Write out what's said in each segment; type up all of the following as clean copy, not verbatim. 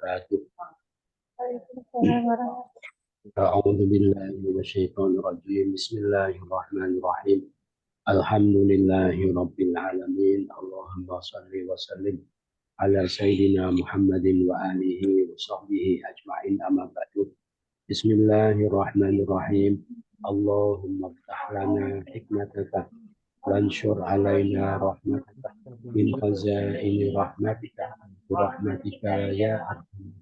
wabarakatuh. A'udzu billahi minasyaitonir rajim. Bismillahirrahmanirrahim. Alhamdulillahi rabbil alamin. Allahumma shalli wa sallim ala sayyidina Muhammadin wa alihi wa sahbihi ajma'in, amma ba'du. Bismillahirrahmanirrahim. Allahumma iftah lana hikmataka wansyur alaina rahmataka min khazaini rahmatika rahmatika ya arhamar.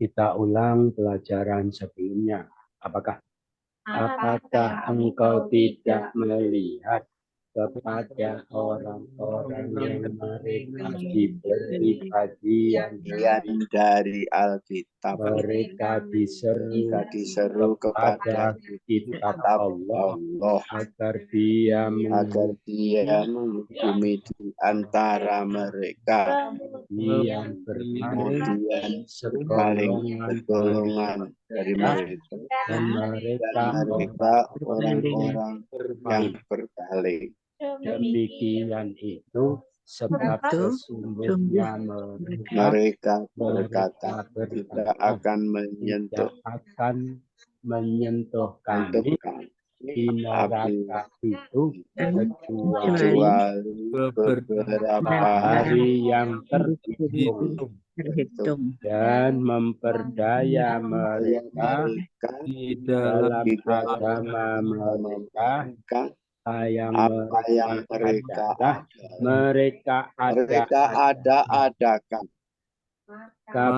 Kita ulang pelajaran sebelumnya. Apakah engkau tidak melihat kepada orang-orang yang mereka diberi bagian dari Alkitab, mereka diseru kepada kitab Allah agar dia menghukumi di antara mereka, yang kemudian segolongan dari mereka, dan mereka orang-orang yang berpaling. Demikian itu sebab sesungguhnya mereka berkata tidak akan menyentuh kami di neraka itu kecuali beberapa hari yang terhitung, dan memperdaya mereka di dalam agama mereka apa yang mereka ada-adakan.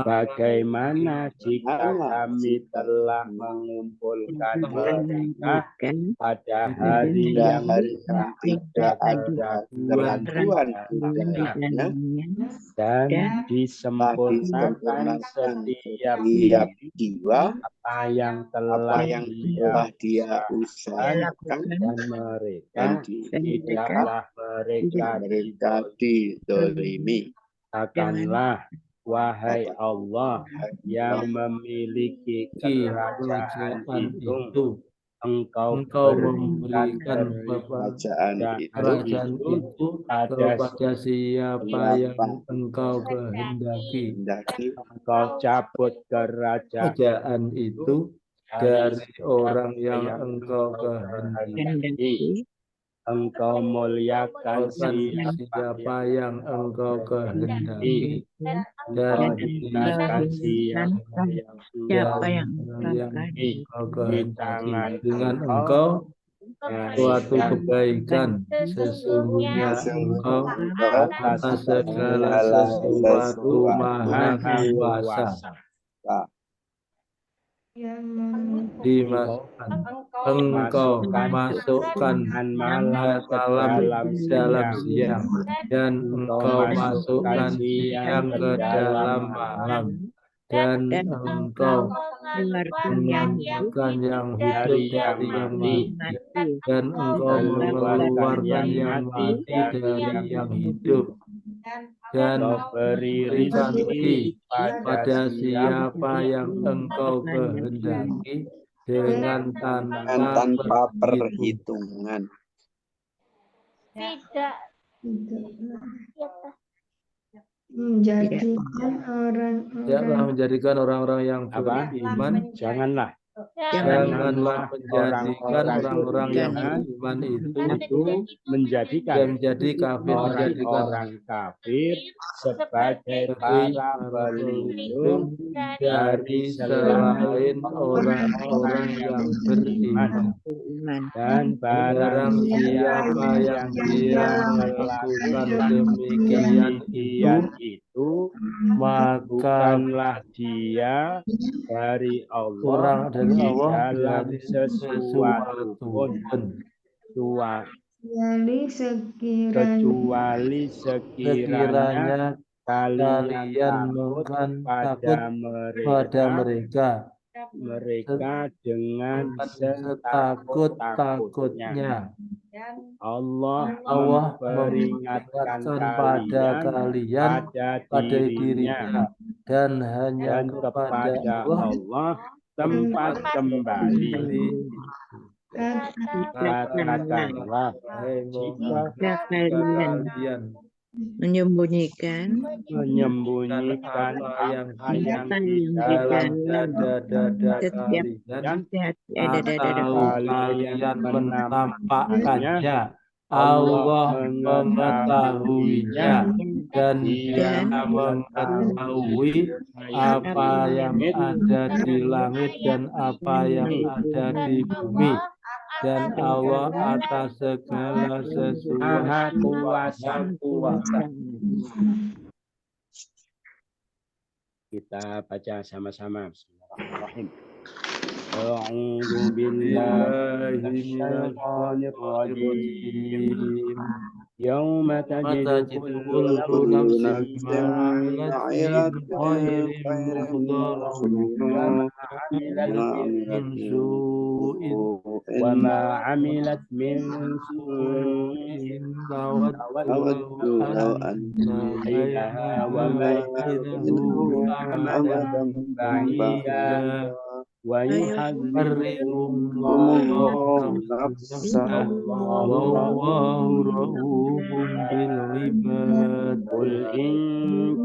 Bagaimana jika kami telah mengumpulkan mereka pada hari yang tidak ada gangguan dan disempurnakan setiap jiwa apa yang telah dia usahakan, dan mereka tidaklah mereka dizalimi. Katakanlah, wahai Allah yang memiliki kerajaan itu, Engkau memberikan kerajaan itu kepada siapa yang Engkau kehendaki. Engkau cabut kerajaan itu dari orang yang Engkau kehendaki. Engkau muliakan siapa yang Engkau kehendaki, dan hinakan siapa yang Engkau kehendaki. Dengan Engkau suatu kebaikan, sesungguhnya Engkau atas segala sesuatu maha kuasa. Dimasukkan engkau masukkan malam dalam siang, dan engkau masukkan siang ke dalam malam, dan engkau mengeluarkan yang hidup dari yang mati, dan engkau mengeluarkan yang mati dari yang hidup, dan beri rezeki pada siapa yang Engkau kehendaki dengan tanpa perhitungan. Menjadikan orang-orang yang beriman, janganlah menjadikan orang-orang yang beriman itu menjadi orang kafir sebagai para pelindung dari selain orang-orang yang beriman. Dan barang siapa yang dia melakukan demikian itu, bukanlah dia dari Allah dalam sesuatu pun, kecuali sekiranya kalian takut pada mereka dengan setakut-takutnya. Allah memperingatkan pada kalian pada dirinya, dan hanya kepada Allah tempat kembali. Katakanlah, jika kalian menyembunyikan apa yang apa di yang di dalam dalam dada-dada setiap kalian, hati atau kalian menampakkannya. Allah Allah mengetahuinya, dan Dia dan mengetahui apa yang ada di langit dan apa yang ada di bumi. Dan Allah atas segala Maha sesuatu Kuasa. kuasa. Kita baca sama-sama. Bismillahirrahmanirrahim. A'udzu billahi minasyaitonir rajim. Yauma tajidu kullu nafsin ma 'amilat min khairin muhdaran wa ma 'amilat min su'in wa ma 'amilat min su'in tawaddu law anna bainaha wa bainahu amadan ba'ida wa yuhadzirkum Allahu nafsahu wallahu ra'ufun bil ibad. Qul in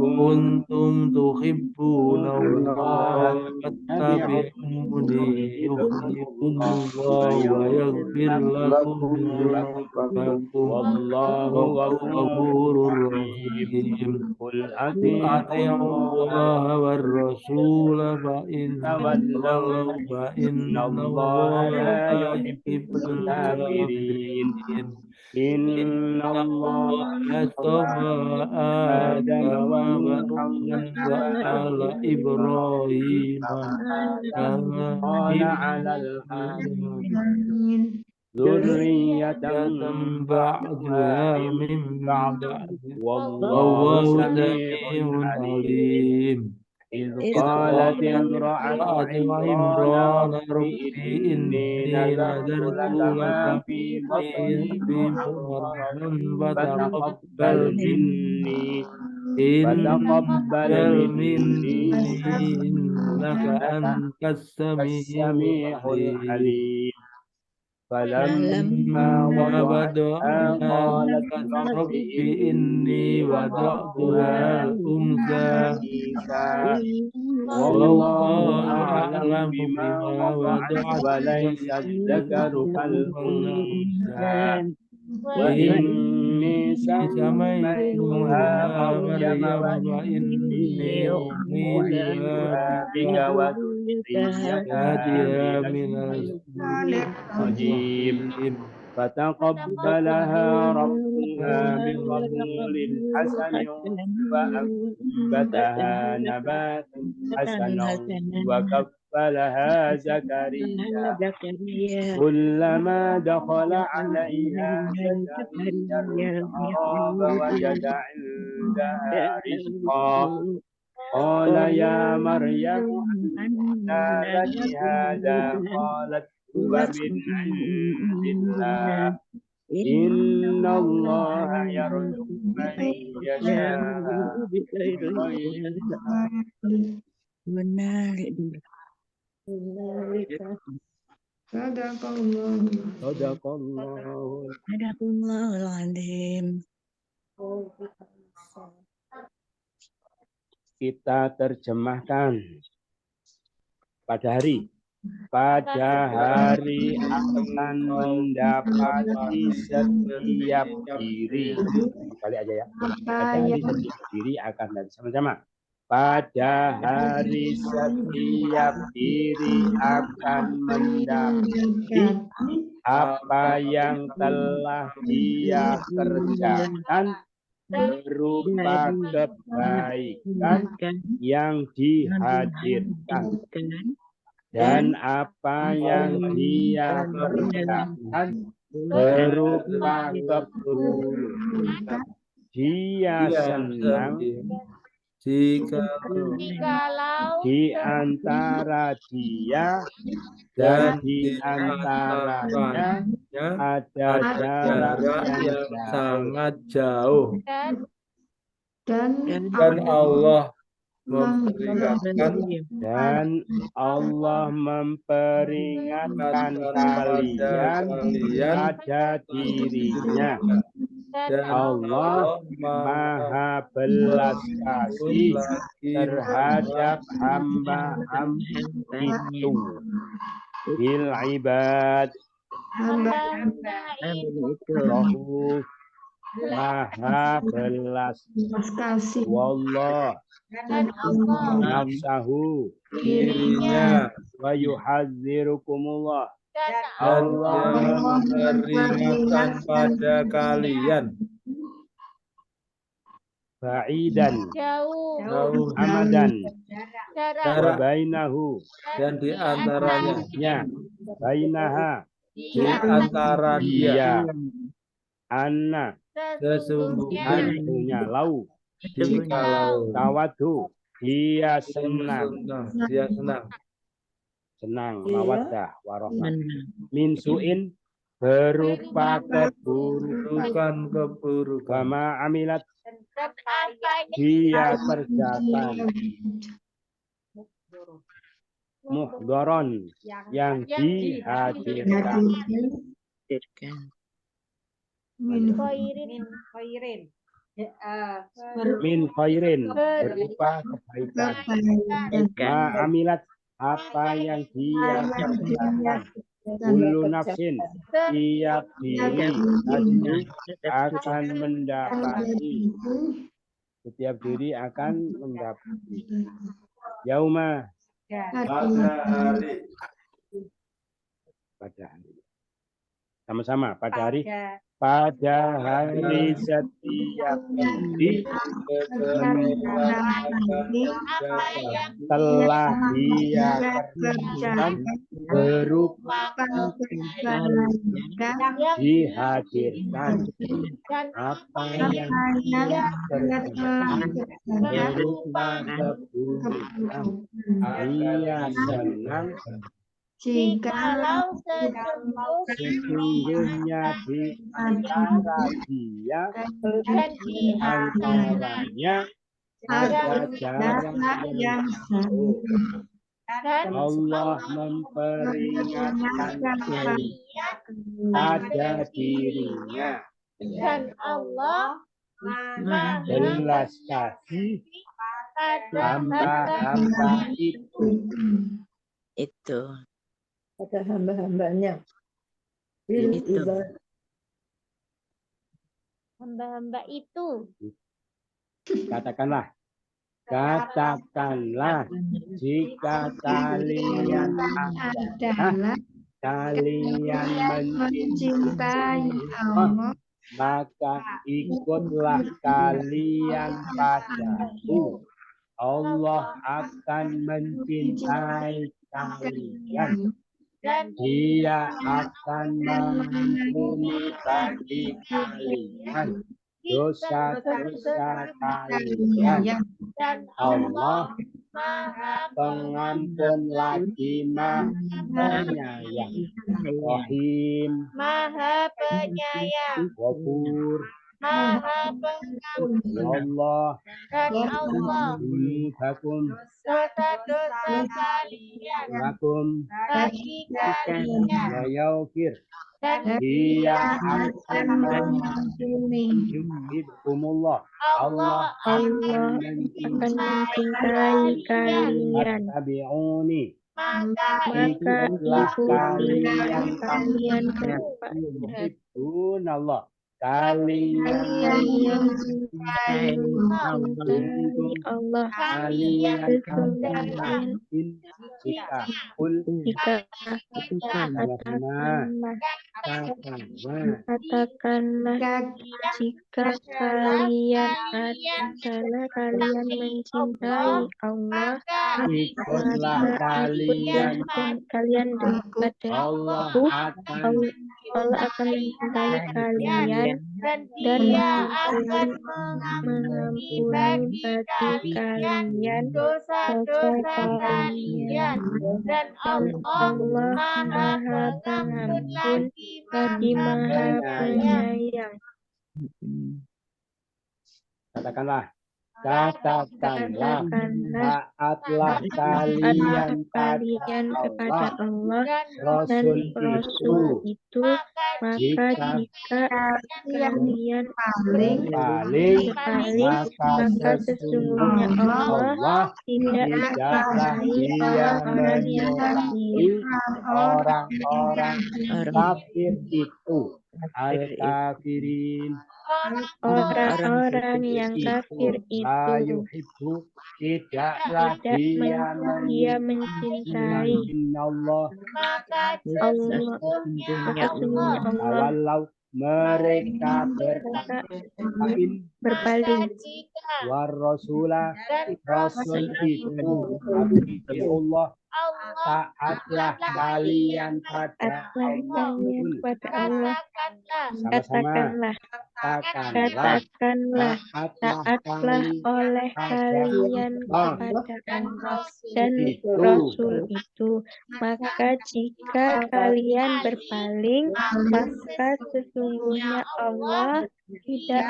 Kuntum tuhibbuna Allah fattabi'uni yuhibbukumullah wa yaghfir lakum dzunubakum wallahu ghafurur rahim. Qul Ati'u Allah war rasul fa in tawallaw fa inna Allah la yuhibbul kafirin. Inna Allah astafa Adam wa Nuhan wa ala Ibrahim qala 'alal dzurriyyatan ba'duha min ba'd wallahu sami'un alim. إذ قالت امرأة عمران رب إني نذرت لك ما في بطني محررا فتقبل مني إنك أنت السميع العليم. فلما وضعتها قالت رب إني وضعتها أنثى والله أعلم بما وضعت وليس الذكر كالأنثى وإني سميتها مريم وإني أعيذها بك وذريتها من الرجيم فتقبلها ربها بقبول حسن وأنبتها نباتا حسنا وكفلها زكريا كلما دخل عليها زكريا المحراب وجد عندها رزقا قال يا مريم أنى لك هذا قالت هو من عند الله إن الله يرزق من يشاء بغير Kita terjemahkan pada hari akan mendapati setiap diri. Kali aja ya. Pada hari setiap diri akan sama-sama. Pada hari setiap diri akan mendapati apa yang telah dia kerjakan berupa kebaikan yang dihadirkan dan apa yang dia kerjakan berupa keburukan. Dia senang jikalau di antara dia dan di antaranya ada jarak yang sangat jauh dan Allah memperingatkan kalian pada dirinya dan Allah maha belas kasih terhadap hamba-hamba itu. Bil ibad, hamba-hamba itu Allahu maha belas kasih wallah dan Allah nafsahu dirinya wa yuhadzirukumullah. dan Allah dia memperingatkan pada kalian ba'idan jauh amadan wa jarak bainahu dan di antaranya nya bainaha di antara dia dia anna sesungguhnya artinya lau jikalau tawadu dia senang dia senang mawaddah warahmah min su'in berupa keburukan keburukan wama amilat dan apa dia kerjakan muhdoron yang dihadirkan min khairin berupa kebaikan ma amilat apa yang dia kerjakan kullu nafsin tiap diri akan mendapati setiap diri akan mendapati yauma pada hari sama-sama pada hari setiap diri telah dia kerjakan berupa dihadirkan apa yang dia kerjakan berupa keburukan dia senang jikalau sesungguhnya di antara dia dan di antaranya ada jarak yang jauh. dan Allah memperingatkan pada dirinya dan Allah belas kasih hamba-hamba itu pada hamba-hambanya. Itu. hamba-hamba itu katakanlah jika kalian adalah kalian mencintai Allah maka ikutlah kalian padaku. Allah akan mencintai kalian. Dia akan mengampuni bagi kalian dosa-dosa kalian. dan Allah Maha pengampun lagi maha penyayang. Rahim, Maha Penyayang, Ghafur, Maha Pengampun, Allah, dan Allah Bakum, dosa-dosa kalian Lakum, bagi kalian, wa yaghfir. dan Dia akan mengampuni menghidupkumullah. Allah Allah akan mencintai kalian Tabi'uni. maka Ikutlah kalian kalian Tuhan Allah. Kalian yang mencintai Allah kalian sesungguhnya jika kul jika katakanlah jika kalian adalah kalian mencintai Allah ikutlah kalian kalian kepada Allah aku akan Allah akan mencintai kalian dan dan Dia akan mengampuni bagi bagi kalian dosa-dosa kalian, dan Allah Maha Pengampun lagi Maha Penyayang. katakanlah katakanlah katakanlah taatlah kalian kalian kepada Allah dan Rasul Rasul itu, maka jika jika kalian berpaling berpaling, maka sesungguhnya Allah Allah tidak tidaklah mencintai Dia orang-orang yang kafir. menyukai orang-orang kafir itu al-kafirin Orang-orang yang kafir la itu yuhibbu tidaklah dia dia mencintai Allah Allah, maka sesungguhnya Allah walau mereka berpaling war rasulah rasul itu tapi Allah taatlah kalian pada kalian kepada Allah. sama-sama Katakanlah taatlah oleh kalian kepada Allah dan Rasul itu, maka jika kalian berpaling, maka sesungguhnya Allah tidak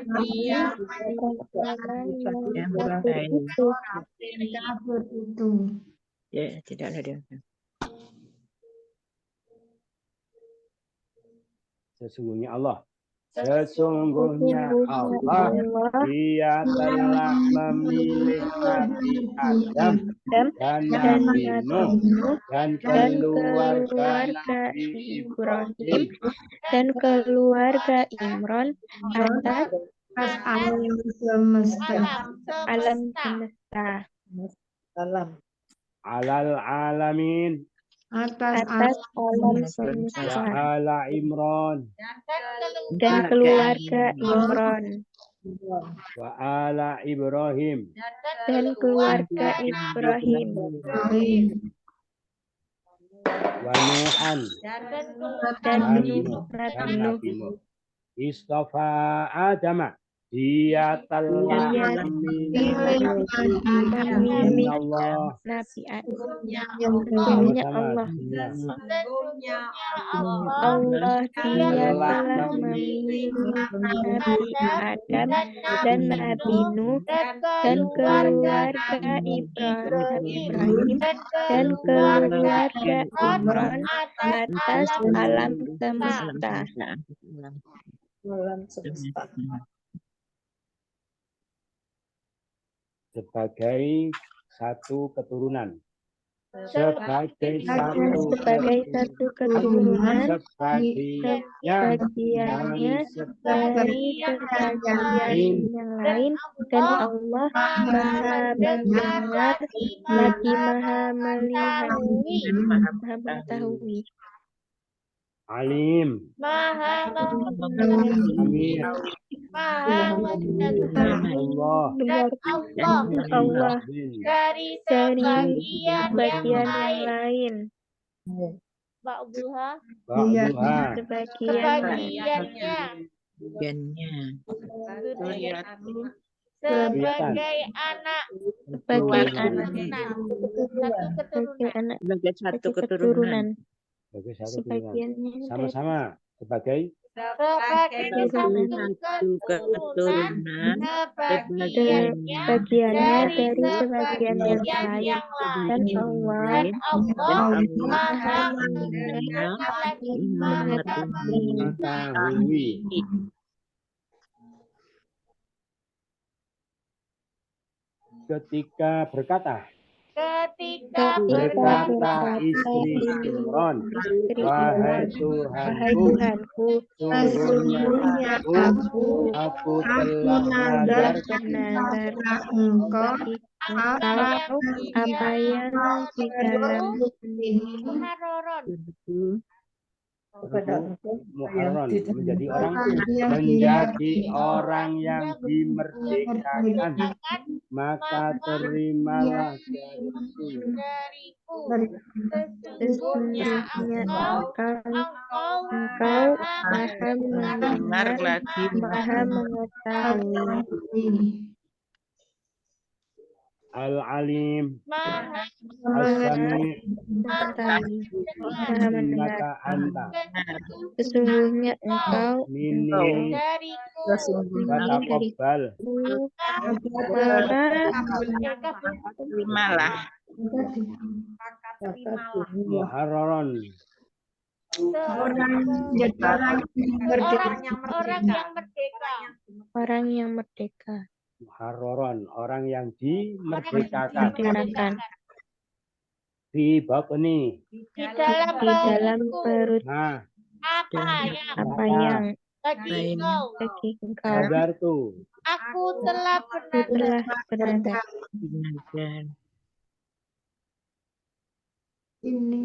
mencintai orang-orang yang kafir itu. Ya, tidak ada. Sesungguhnya Allah Dia telah memilih Nabi Adam dan Nabi Nuh dan keluarga Nabi Ibrahim dan keluarga Imran atas alam semesta alal alamin atas alam wa semesta ala Imran dan keluarga Imran wa ala Ibrahim dan keluarga Ibrahim wa Nuhan dan Nabi Nabi Nuh. Nabi Nuh istafa Adam Dia telah memilih Allah Nabi Adam. Sesungguhnya Allah Dia telah memilih Nabi Adam dan Nabi Nuh dan keluarga Ibrahim dan keluarga Imran atas alam semesta. Sebagai satu keturunan. Sebagai satu keturunan. Sebagiannya dari sebagian yang lain. Dan Allah Maha mendengar lagi Maha melihat, Maha mengetahui. Alim. Maha mengetahui. Amin. Maha mengetahui. Allah dari sebagian yang lain. Ba'duha Sebagiannya sebagai anak Satu keturunan. Sebagiannya Sama-sama sebagai keturunan. sebagiannya dari sebagian yang lain. Dan Allah Maha mendengar lagi mengetahui. Ketika berkata istri Imran, wahai Tuhanku, sesungguhnya aku telah mendengar Engkau apa yang di dalam Muharram menjadi orang yang dimerdekakan, maka terimalah dariku sesungguhnya Engkau Maha mendengar Maha mengetahui. Al-alim, Maha as-sami', mengetahui, maha mendengar. innaka anta, Sesungguhnya engkau minni, dariku Sesungguhnya fataqabbal, maka terimalah muharraran, orang yang merdeka. muharraran, orang yang dimerdekakan, merdekakan di batni, Di dalam di dalam perut nah, apa yang bagi engkau bagi engkau nazartu, aku telah telah bernadar. belajar. Ini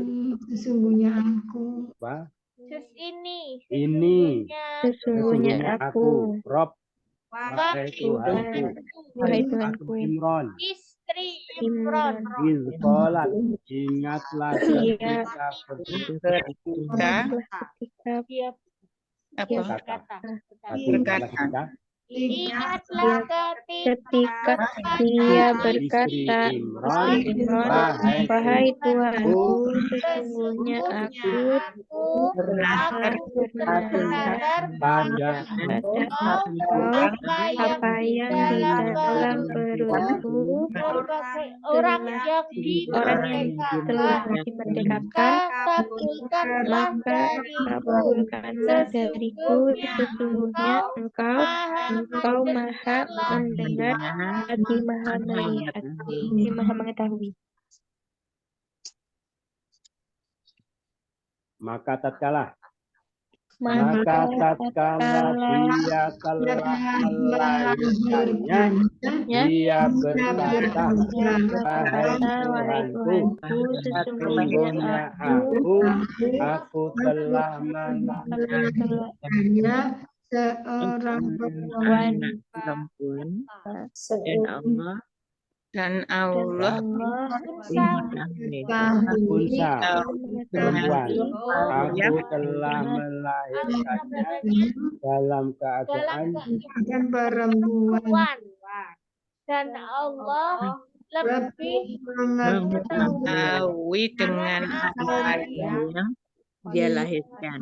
sesungguhnya aku. apa? ini Sesungguhnya aku Rob, wahai wahai Tuhanku, wahai aku Tuhanku Imron, istri Imran izqalat, ingatlah Iya. ketika Ketika ketika dia apa? berkata, Berkata. ingatlah ketika dia Istri berkata, Imran, istri Imran, wahai wahai Tuhanku, sesungguhnya aku Bernadar bernadar pada pada engkau apa yang di dalam perutku orang yang orang yang telah dimerdekakan, kabulkanlah maka dariku kabulkanlah dariku, sesungguhnya engkau maha mendengar lagi maha melihat lagi maha mengetahui. maka tatkala Maka dia telah melahirkannya, dia berkata, wahai Tuhanku, sesungguhnya aku telah melahirkan Hanya seorang perempuan perempuan seorang dan Allah unsa, perempuan. Aku Ya. telah melahirkannya dalam keadaan dan perempuan dan Allah lebih mengetahui dengan apa yang dia lahirkan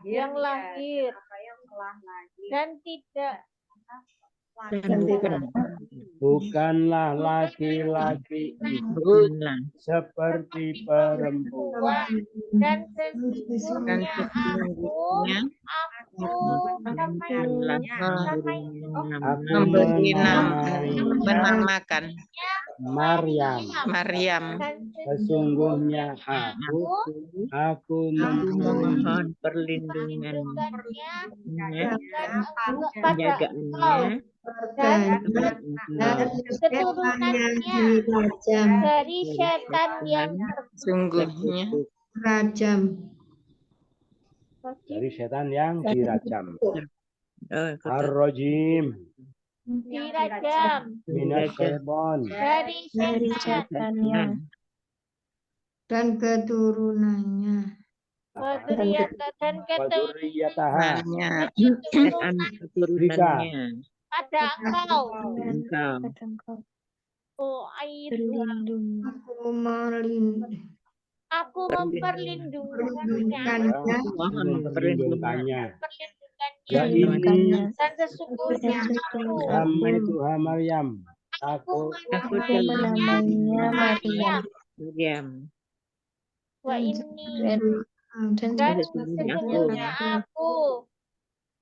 yang lahir dan tidak dan bukanlah laki-laki itu bukanlah seperti perempuan. dan dan sesungguhnya sesungguhnya Aku memberi menamakan menamakan Maryam. Sesungguhnya Aku memohon perlindungannya, penjagaannya, dan dan keturunannya dirajam dari setan yang sungguhnya rajam dari setan yang dirajam. Ar-rajim dirajam minasyaiton dari setan yang dan keturunannya dan wadurriyataha dan anak keturunannya pada engkau engkau oh air berlindung. aku aku memperlindungannya mohon perlindungannya ya ini dan sesungguhnya sama itu Maryam. Aku Namanya Maryam Maryam wa ini dan dan sesungguhnya sesungguhnya aku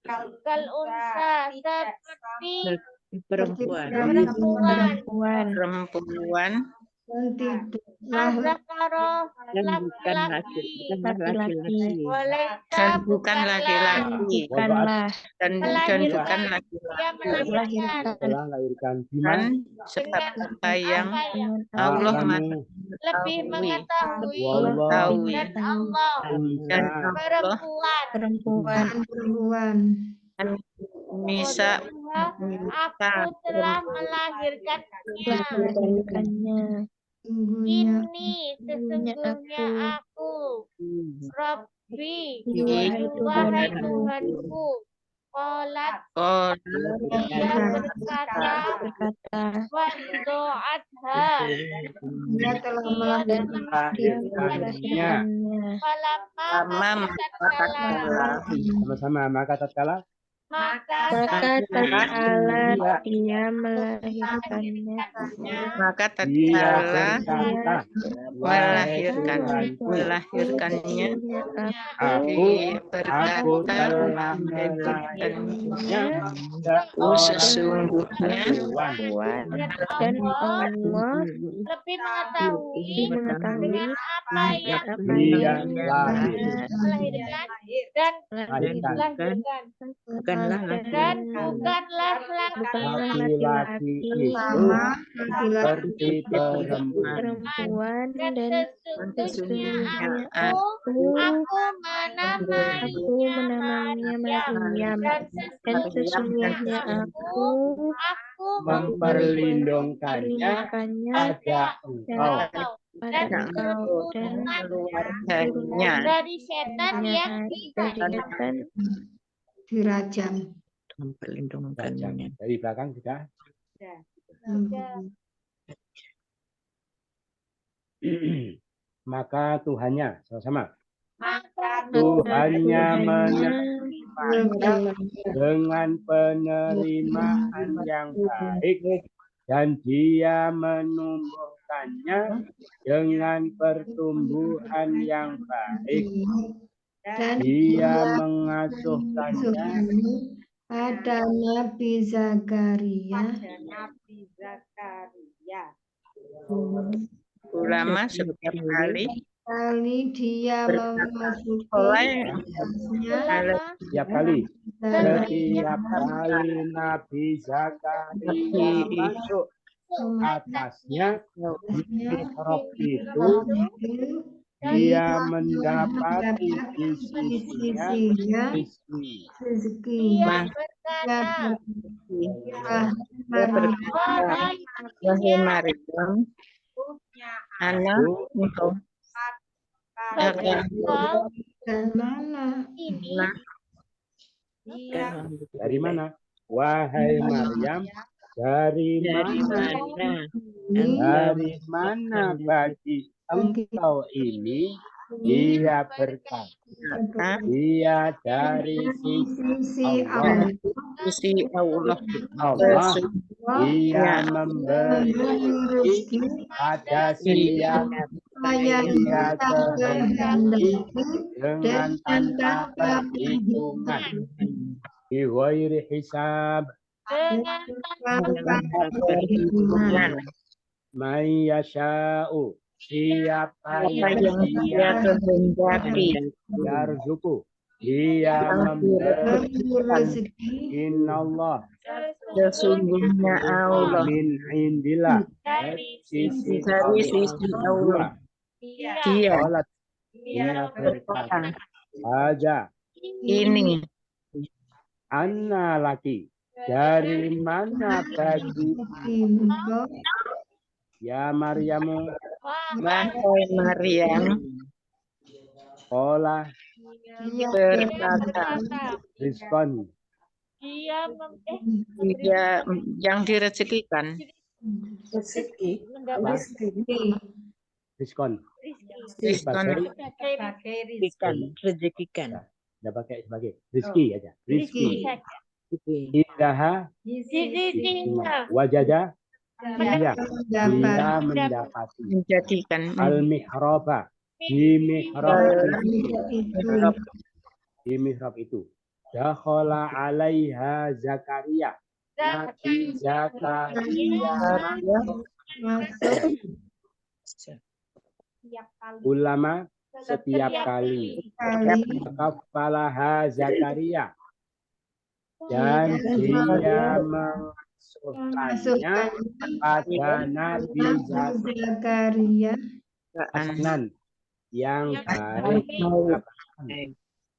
kal unsa seperti perempuan Zakaro dan bukan laki-laki dan bukan laki-laki bukanlah dan bukan laki-laki telah melahirkan dan sebab apa yang Allah lebih mengetahui Wallahu dan Allah dan perempuan Nisa aku telah melahirkannya. Ini sesungguhnya aku Rabbi wahai Tuhanku Qalat Oh, dia berkata Berkata, Waddu'atha Dia telah dan melahirkan dia melahirkannya. melahirkannya. Falamma tatkala Sama-sama, maka tatkala maka Maka tatkala Iya. dia melahirkannya, maka dia tatkala berkata, wahai melahirkannya, aku berkata telah melahirkannya aku sesungguhnya perempuan, dan Allah lebih mengetahui apa yang dia yang lahir melahirkan dan melahirkan melahirkan bukanlah dan bukanlah laki-laki itu sama laki-laki seperti perempuan. perempuan, dan dan sesungguhnya sesungguhnya aku menamainya Maryam, dan sesungguhnya aku Memperlindungkannya memberikannya pada engkau pada engkau dan keluarganya dari setan yang dari setan dirajam. memperlindungkannya. dari belakang sudah. Maka Tuhannya sama-sama. Tuhannya menerimanya dengan penerimaan yang baik dan dia menumbuhkannya dengan pertumbuhan yang baik. Dan Dia mengasuhkannya pada Nabi Zakaria Ulama setiap kali dia memasuki setiap kali Nabi Zakaria masuk atasnya mihrab itu, dia mendapati di sisinya rezeki. Dia berkata, wahai Maryam, anak engkau Dan mana? ini dari mana? Wahai Maryam, dari mana bagi engkau ini? Dia berkata, dia dari Sisi Allah. sisi Allah Allah, dia memberi rezeki pada siapa saya dia kehendaki dan dengan tanpa perhitungan. Biwairi hisab, dengan perhitungan. may yasha'u, siapa yang yang dia kehendaki yarzuku, dia memberi rezeki Innallah sesungguhnya Allah min indillah, dari sisi dari sisi Allah dia Sholat, dia berkata, aja ini anna laki, dari mana bagi engkau ya Maryamu? wahai Maryam Kola berkata rizkon, dia yang direzekikan rizkon diskon rezekikan tidak pakai sebagai rizki aja, rizki. Idaha wajada, dia mendapati menjadikan al mihraba, di mihrab itu dakhala alaiha Zakaria, Nabi Zakaria ulama setiap kali kafalaha Zakaria, dan dia mengasuhkannya pada Nabi Zakaria Zakaria yang baik,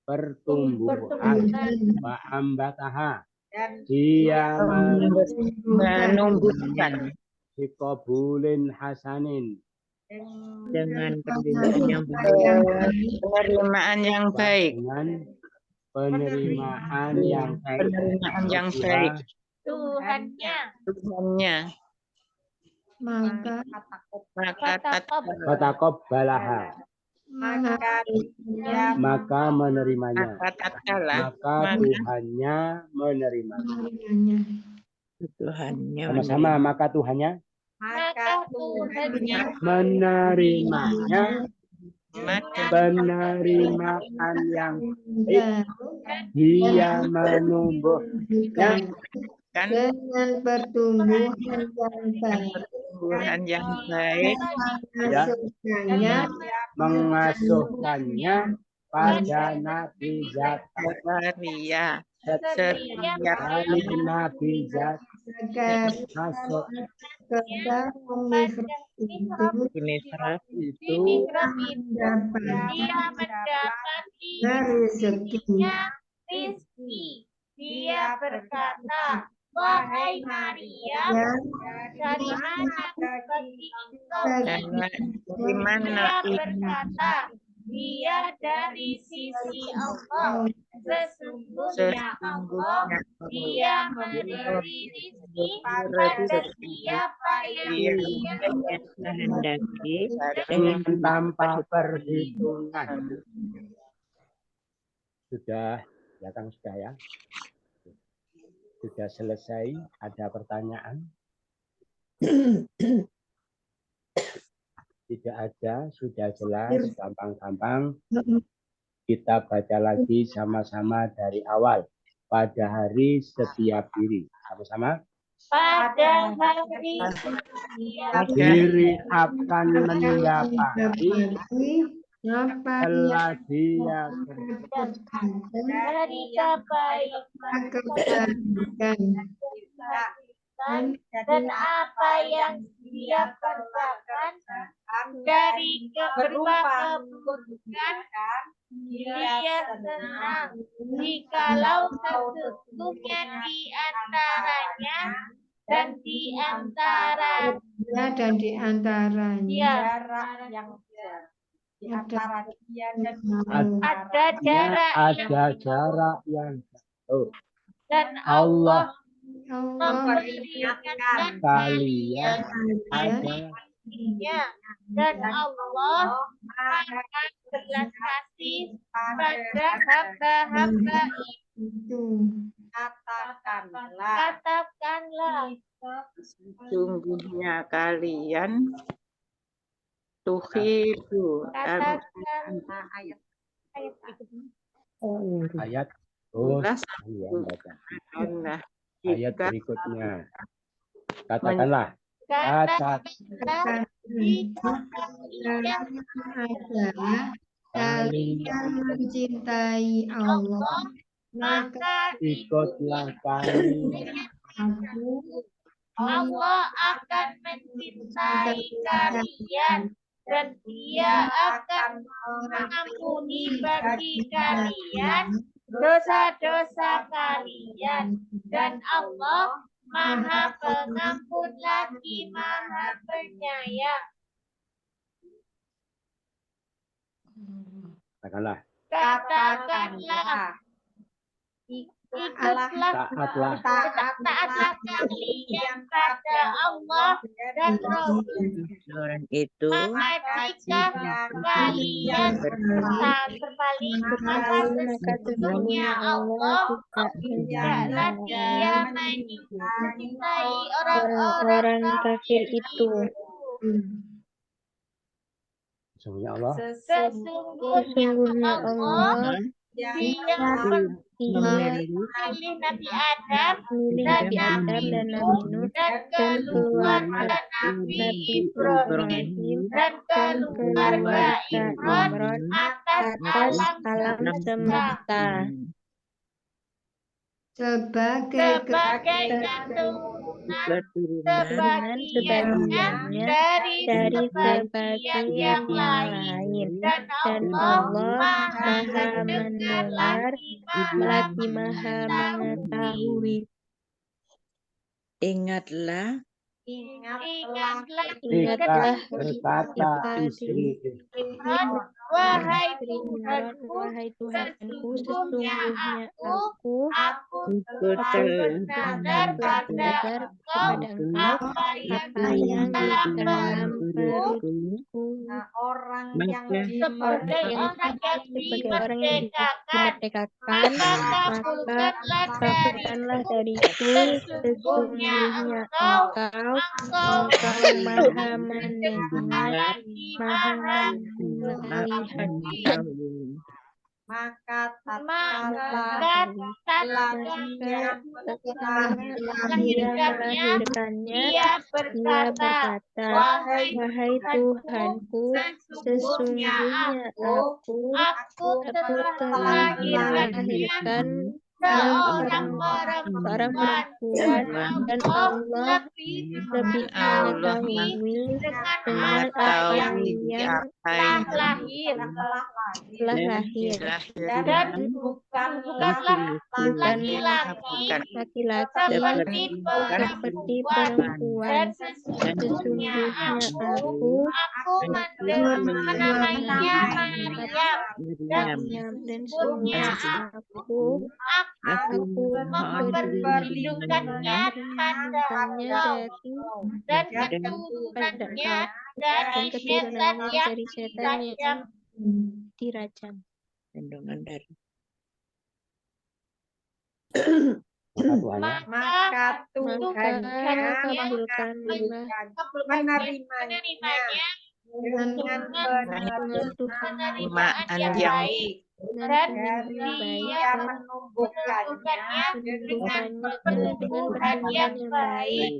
pertumbuhan wa ambataha, dia menumbuhkan sikobulin hasanin, dengan penerimaan yang baik dengan penerimaan yang baik penerimaan yang Tuhan, baik Tuhannya. Tuhannya, maka maka fataqabbalaha, maka menerimanya, tatkala maka Tuhannya menerimanya. menerimanya. Tuhannya Sama-sama, maka Tuhannya Maka Tuhannya menerimanya, maka penerimaan yang Dan dia menumbuhnya kan dengan pertumbuhan yang baik, Tuhan yang baik ya, masukkannya mengasuhkannya pada Nabi Zakaria setiap kali Nabi agar masuk kepada mihrab mihrab di itu mihrab itu mendapat dia mendapati rezekinya. rizki. Dia berkata, wahai Maria, yang dari mana rezeki engkau? dari mana Dia ini berkata, dia dari sisi Allah. Sesungguhnya Allah, dia memberi rizki pada siapa yang dia kehendaki dengan tanpa perhitungan. Sudah, datang sudah ya. Sudah selesai. Ada pertanyaan? Tidak ada, sudah jelas, gampang-gampang. Kita baca lagi sama-sama dari awal. Pada hari setiap diri. Sama-sama. pada hari setiap Diri akan mendapati apa setelah dia dari kebaikan dan apa yang dia kerjakan dari berupa keburukan, dia senang jikalau sesungguhnya di antaranya dan di antara dan di antaranya ada jarak ada jarak yang jauh. dan Allah memperingatkan kalian ada dirinya, dan Allah akan belas kasih pada hamba-hamba itu. Katakanlah, sungguhnya kalian tuhibu katakanlah ayat terus Belas. yang baca. Allah Ayat jika berikutnya. Katakanlah katakanlah jika Yang adalah kalian mencintai Allah, maka ikutlah kami aku Allah akan mencintai kalian dan Dia akan mengampuni bagi kalian dosa-dosa kalian, dan Allah Maha Pengampun lagi Maha Penyayang. katakanlah Katakanlah, ikutlah, taatlah kalian pada Allah dan Rasul. orang itu Maka jika kalian berpaling, maka sesungguhnya Allah tidaklah Dia mencintai orang kafir itu. sesungguhnya Allah Sesungguhnya Allah Dia Memilih memilih Nabi Adam Nabi Adam dan Nabi Nuh dan keluarga Nabi Ibrahim dan keluarga Imran atas alam semesta sebagai sebagai keturunan keturunan sebagiannya dari sebagian yang lain, dan Allah Maha mendengar lagi Maha mengetahui. ingatlah Ingatlah kita berkata Ingatlah istri Imran Wahai Imron, Tuhanku, wahai Tuhanku, sesungguhnya sesungguhnya aku aku bernazar pada bernazar Engkau kepada Engkau apa yang apa di yang di dalam dalam perutku perutku. Maka sebagai Yang orang yang sebagai orang yang dimerdekakan. dimerdekakan, Maka maka kabulkanlah kabulkanlah dariku, dariku, sesungguhnya sesungguhnya Engkau Engkau maha mendengar, dan di maha mana melihat. maka Maka tatkala setelah ia melahirkannya, melahirkannya, dia ia berkata, berkata, wahai wahai Tuhanku, Tuhanku, sesungguhnya aku telah telah melahirkan melahirkan seorang seorang perempuan dan Allah Allah lebih lebih mengetahui dengan apa yang telah lahir telah lahir, dan bukanlah laki-laki laki-laki seperti perempuan. dan sesungguhnya aku menamainya Maryam Dan sesungguhnya aku memperlindungannya pada dari dan pada keturunannya dan dari setan keturunannya yang dari setan yang dirajam. dirajam. Maka Maka Tuhannya kabulkanlah menerimanya dengan dengan Tuhan penerimaan yang baik dengan dan penerimaan yang baik dia dan menumbuhkannya dengan menumbuhkannya dengan pertumbuhan yang baik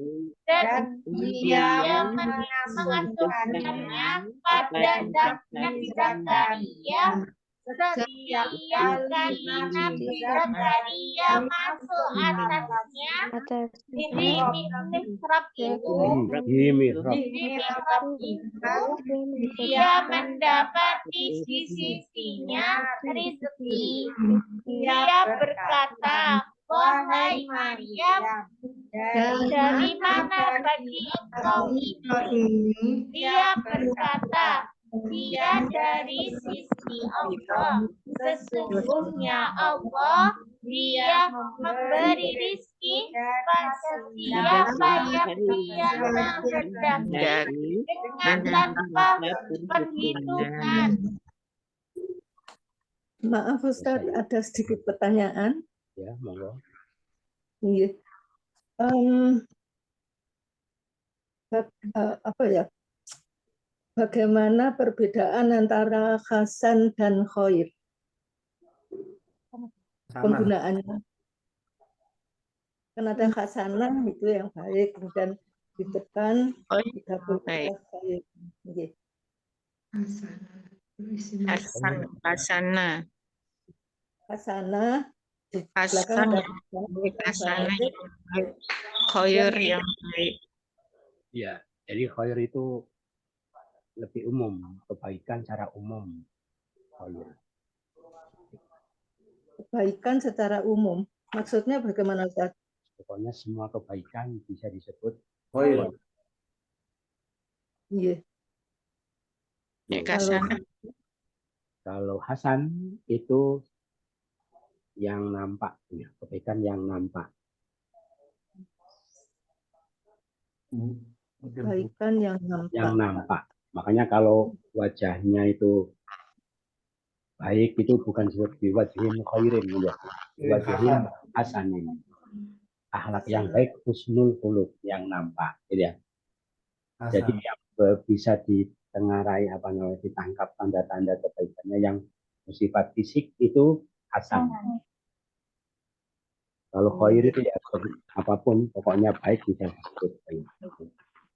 dan dia mengasuhkannya pada Nabi Zakaria setiap kali Nabi Zakaria masuk atasnya di mihrab itu dia mendapati di sisinya rezeki. Dia berkata, wahai Maryam, dari mana bagi engkau ini? Dia berkata, dia dari sisi Allah. Sesungguhnya Allah, dia memberi rizki pada siapa yang dia kehendaki dengan tanpa perhitungan. Maaf Ustaz, ada sedikit pertanyaan. Ya, monggo. Iya. Apa ya? Bagaimana perbedaan antara Hasan dan Khair? Penggunaannya. Kan ada Hasanah itu yang baik, kemudian di depan dikabulkan Khair. Iya. Hasanah. Di belakang ada Hasanah Khair yang baik. Ya, jadi khair itu lebih umum, kebaikan secara umum. Khair. Kebaikan secara umum. Maksudnya bagaimana Ustaz? Pokoknya semua kebaikan bisa disebut khair. Iya. Kalau Hasan itu yang nampak, ya, kebaikan yang nampak. Kebaikan yang nampak. Yang nampak. Makanya kalau wajahnya itu baik itu bukan seperti wajhin khairin, ya. Wajhin hasanin. Akhlak yang baik husnul khuluq yang nampak, gitu ya. Jadi yang bisa ditengarai apa namanya ditangkap tanda-tanda kebaikannya yang bersifat fisik itu hasan. Kalau khair itu ya apapun pokoknya baik bisa disebut baik.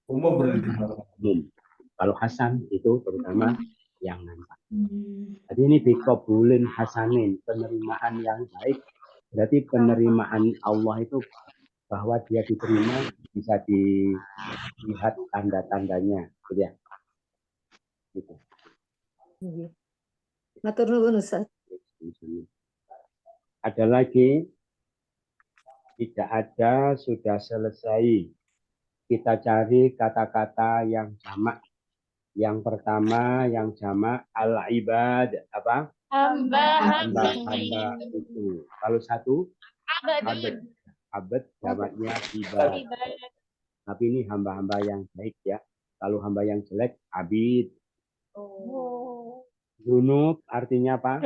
Umum. Kalau hasan itu terutama yang nampak. Jadi ini bikobulin hasanin, penerimaan yang baik. Berarti penerimaan Allah itu bahwa dia diterima bisa dilihat tanda-tandanya, gitu ya. Gitu. Matur nuwun Ustaz. Ada lagi? Tidak ada, sudah selesai. Kita cari kata-kata yang jamak. Yang pertama yang jamak al-ibad apa? Hamba-hamba Hamba itu. Kalau satu abad. Abad jamaknya ibad. Tapi ini hamba-hamba yang baik ya. Kalau hamba yang jelek abid. Dzunub artinya apa?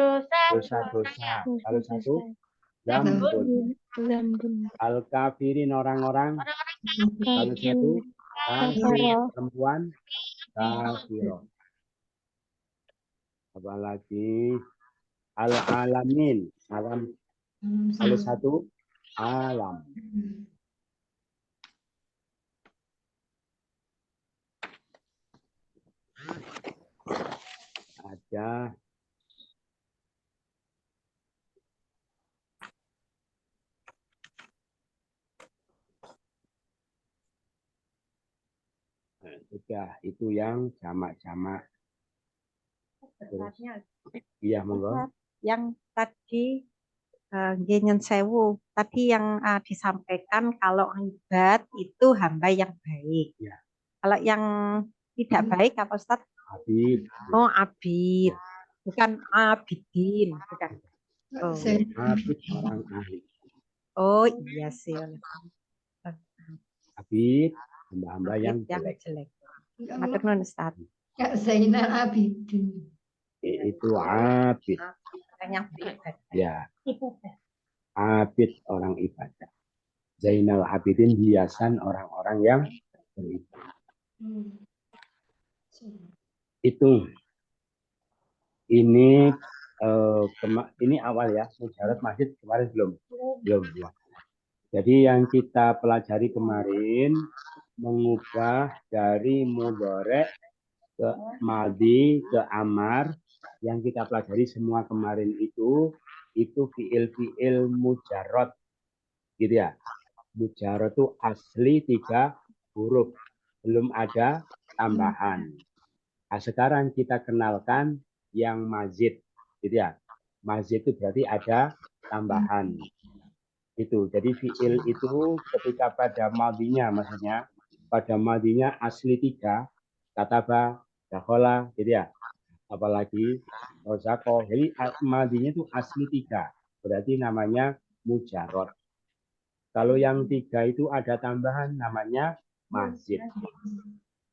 Dosa-dosa. Kalau satu zambun. Zambun. Al-kafirin orang-orang. Kalau satu kafir perempuan kafiro. Apalagi al-alamin alam. Kalau satu alam. Ada sudah itu yang jamak-jamak. Iya monggo. Yang tadi Ngenyen Sewu tadi yang disampaikan kalau ibad itu hamba yang baik. Ya. Kalau yang tidak baik apa Ustaz? Abid. Oh abid, bukan abidin, bukan. Oh, Abid orang ahli. oh iya sih. Abid hamba-hamba yang jelek. Matur nuwun Ustaz. Kak Zainal Abidin. Itu abid. Yang beribadah. Ya. Abid orang ibadah. Zainal Abidin hiasan orang-orang yang beribadah. Itu. Ini ini awal ya. Mujarad masjid kemarin belum. Jadi yang kita pelajari kemarin mengubah dari mudhari ke madhi ke amar. Yang kita pelajari semua kemarin itu fiil mujarad gitu ya. Mujarad itu asli 3 huruf, belum ada tambahan. Nah, sekarang kita kenalkan yang mazid gitu ya. Mazid itu berarti ada tambahan. Itu. Jadi fiil itu ketika pada madhinya maksudnya pada madhinya asli 3, kataba, dakhala gitu ya. Apalagi rozako. Jadi madinya itu asli 3. Berarti namanya mujarad. Kalau yang 3 itu ada tambahan namanya masjid.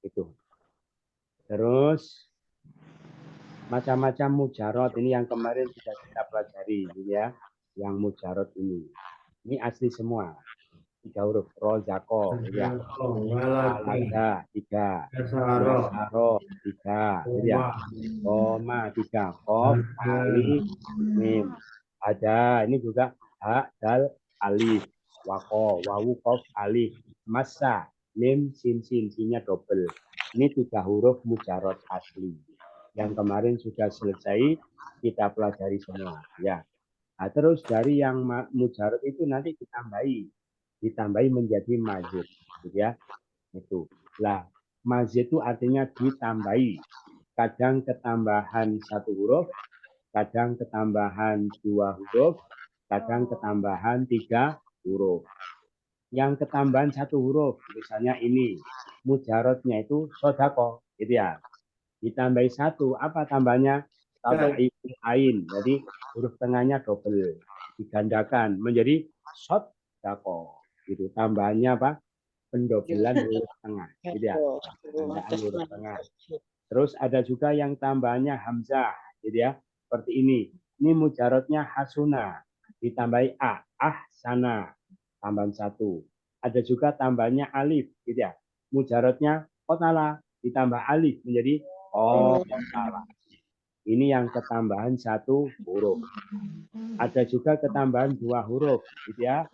Itu. Terus macam-macam mujarad ini yang kemarin sudah kita pelajari ya. Yang mujarad ini. Ini asli semua. 3 huruf rozako ya. Alaga 3. Yasaro 3 ya. Koma 3. Kof alif mim. Ada ini juga ha dal alif. Wako wawu kof alif. Masa mim sin sinnya double. Ini 3 huruf mujarad asli. Yang kemarin sudah selesai kita pelajari semua ya. Nah, terus dari yang mujarad itu nanti ditambahi menjadi mazid gitu ya. Itu. Lah, mazid itu artinya ditambahi. Kadang ketambahan 1 huruf, kadang ketambahan 2 huruf, kadang ketambahan 3 huruf. Yang ketambahan 1 huruf, misalnya ini, mujarodnya itu sodako, gitu ya. Ditambahi 1, apa tambahnya? Ain, jadi huruf tengahnya double, digandakan menjadi sodako. Gitu. Tambahannya apa? Pendobelan huruf tengah, gitu ya. Pendobelan huruf tengah. Terus ada juga yang tambahannya hamzah, gitu ya. Seperti ini. Ini mujarodnya hasuna, ditambahi sana, tambahan 1. Ada juga tambahnya alif, gitu ya. Mujarodnya kotala, ditambah alif menjadi kotala. Ini yang ketambahan 1 huruf. Ada juga ketambahan 2 huruf, gitu ya.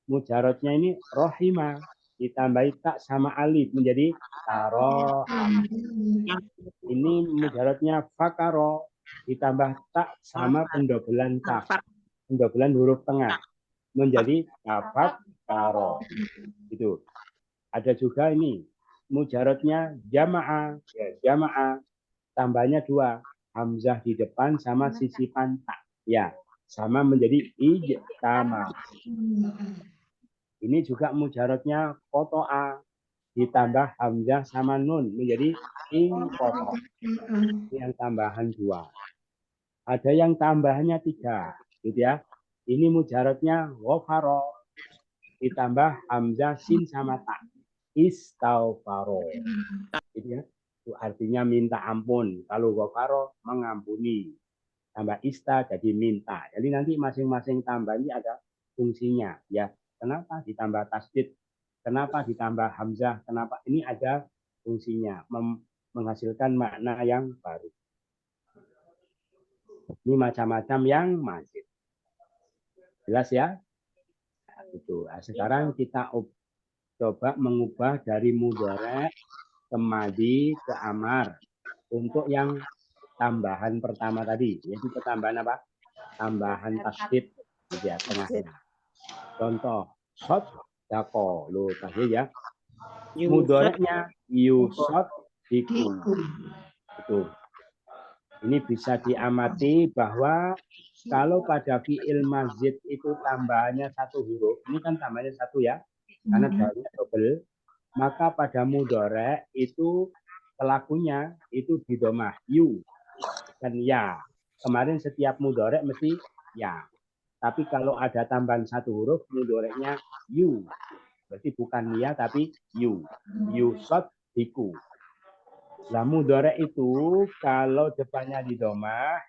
Mujarodnya ini rohima, ditambahi tak sama alif menjadi taro. Ini mujarodnya fakaro, ditambah tak sama pendobelan kaf, pendobelan huruf tengah menjadi kafat karo. Itu. Ada juga ini mujarodnya jamaah, ya, jamaah tambahnya 2, hamzah di depan sama sisipan tak, ya, sama menjadi ijtama. Ini juga mujarodnya kotoa, ditambah hamzah sama nun menjadi ingqata. Ini yang tambahan 2. Ada yang tambahannya 3, gitu ya. Ini mujarotnya ghafara ditambah hamzah sin sama ta. Istaghfaro. Gitu ya. Itu artinya minta ampun. Kalau ghafara mengampuni. Tambah ista jadi minta. Jadi nanti masing-masing tambah ini ada fungsinya ya. Kenapa ditambah tasdid? Kenapa ditambah hamzah? Kenapa? Ini ada fungsinya menghasilkan makna yang baru. Ini macam-macam yang mazid. Jelas ya? Itu. Nah, sekarang kita coba mengubah dari mudhari ke madhi ke amar untuk yang tambahan pertama tadi, yaitu tambahan apa? Tambahan tasdid di tengahnya. Contoh, sodako, lo tadi ya. Mudhari'nya yusod diku. Itu. Ini bisa diamati bahwa kalau pada fi'il mazid itu tambahannya 1 huruf, ini kan tambahnya 1 ya, karena dalnya double, maka pada mudhari itu pelakunya itu didomah yu dan ya. Kemarin setiap mudhari mesti ya. Tapi kalau ada tambahan 1 huruf, mudhari'nya yu. Berarti bukan ya tapi yu. Yusod diku. Nah, mudhari itu kalau depannya didomah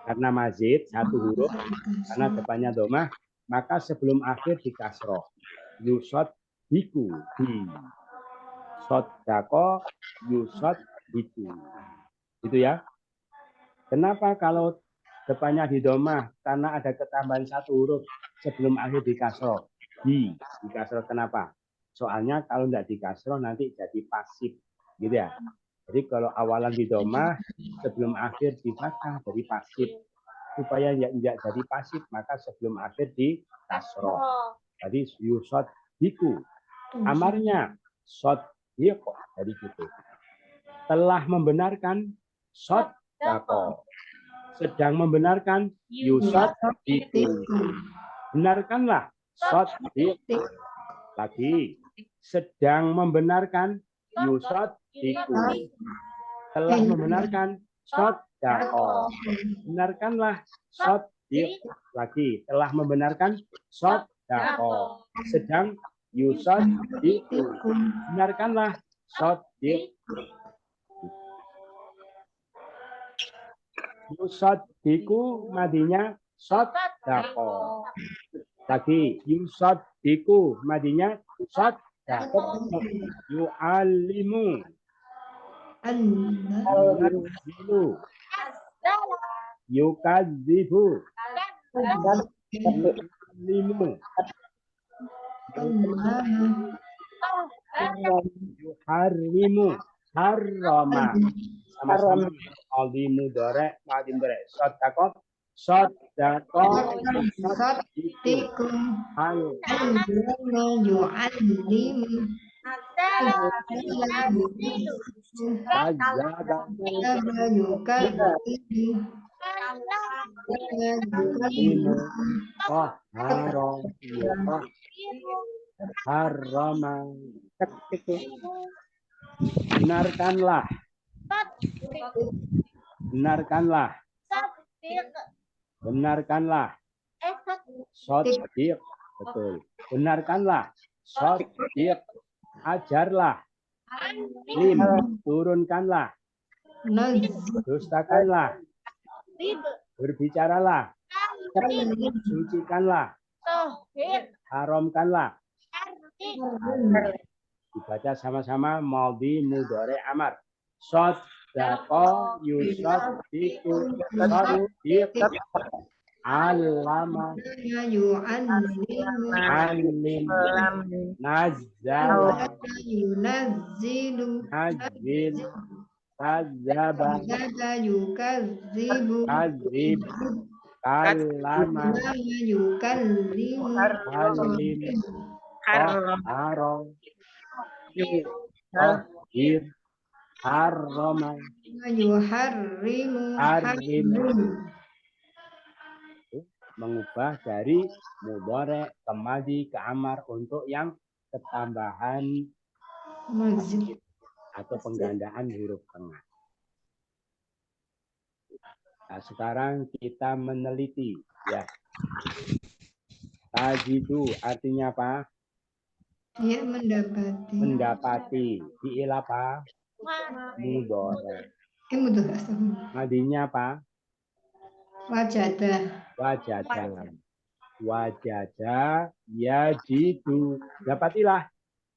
karena mazid 1 huruf, karena depannya domah, maka sebelum akhir dikasroh. Yusod diku. Sodako yusod diku. Gitu ya. Kenapa kalau depannya didomah? Karena ada ketambahan 1 huruf sebelum akhir dikasroh. Dikasroh kenapa? Soalnya kalau tidak dikasroh nanti jadi pasif. Gitu ya. Jadi kalau awalan didomah sebelum akhir difathah jadi pasif. Supaya tidak jadi pasif maka sebelum akhir dikasroh. Jadi yusod diku. Amarnya soddiq. Jadi gitu. Telah membenarkan sodako. Sedang membenarkan yusod diku. Benarkanlah soddiq. Lagi. Sedang membenarkan yusod diku. Telah membenarkan sodako. Benarkanlah soddiq. Lagi. Telah membenarkan sodako. Sedang yusod diku. Benarkanlah soddiq. Yusod diku madinya sodako. Lagi yusod diku madinya sodako. Yu'alimu. Yunazilu. Yukadzibu. Yu'alimu. Yuharrimu. Harrama. Sama-sama aldi mudhari madi mudhari. Sodako. Sodako. Soddiku. Hal. Kadzaba. Yuqimu. Qahhara. Harrama. Benarkanlah. Benarkanlah. Benarkanlah. Soddiq. Betul. Benarkanlah. Soddiq. Ajarlah. Lim. Turunkanlah. Dustakanlah. Berbicaralah. Sucikanlah. Haramkanlah. Dibaca sama-sama madhi mudhari amar. Sodako yusod diku soddiq. Alama. Alim. Nazzala. Nazil. Kadzaba. Kadzib. Kalama. Halim. Qahhara. Qahhir. Harrama. Harrim. Mengubah dari mudhari ke madhi ke amar untuk yang ketambahan Masjid. atau penggandaan huruf tengah. Nah, sekarang kita meneliti ya. Tajidu artinya apa? Dia mendapati. Mendapati. Fi'il apa? Mudhari. Mudah astagfirullah. Madinya apa? Wajadah. Wajada. Wajada yajidu. Dapatilah.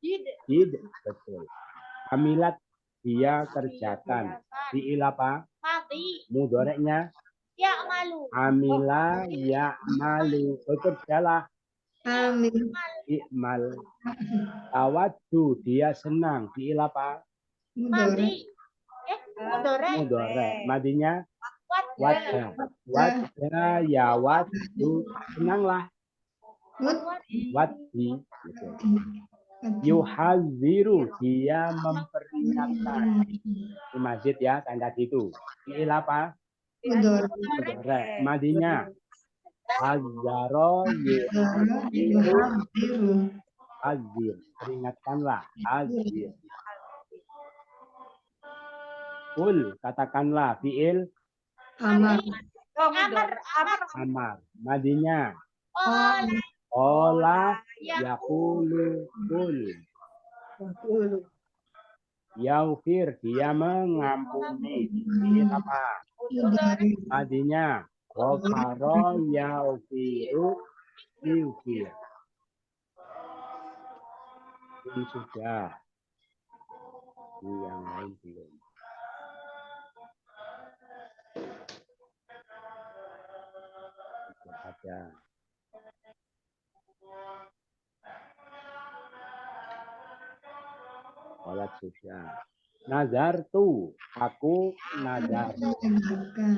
Jid. Betul. Amilat dia kerjakan. Fi'il apa? Mudhari'nya amila ya'malu. Bekerjalah. Amin. I'mal. Tawaddu dia senang. Fi'il apa? Mudore. Mudhari. Madinya wajah. Wajah ya waddu. Senanglah. Waddi. Gitu. Yuhadziru dia memperingatkan. Di masjid ya, tanda gitu. Fi'il apa? Mudore. Mudhari. Madinya hazzaro yuhadziru. Yuhadiru. Azir. Peringatkanlah. Azir. Kul. Katakanlah. Fi'il Amar. amar. Madinya Oh. ola yaqulu kul. Yaufir dia mengampuni. Fi'il apa? Mudore. Madinya ghafaro yaufiru yufir. Ini sudah. Ini yang lain belum. Tidak ada. Sholat sudah. Nazar tu. Aku nazar. Mendengarkan.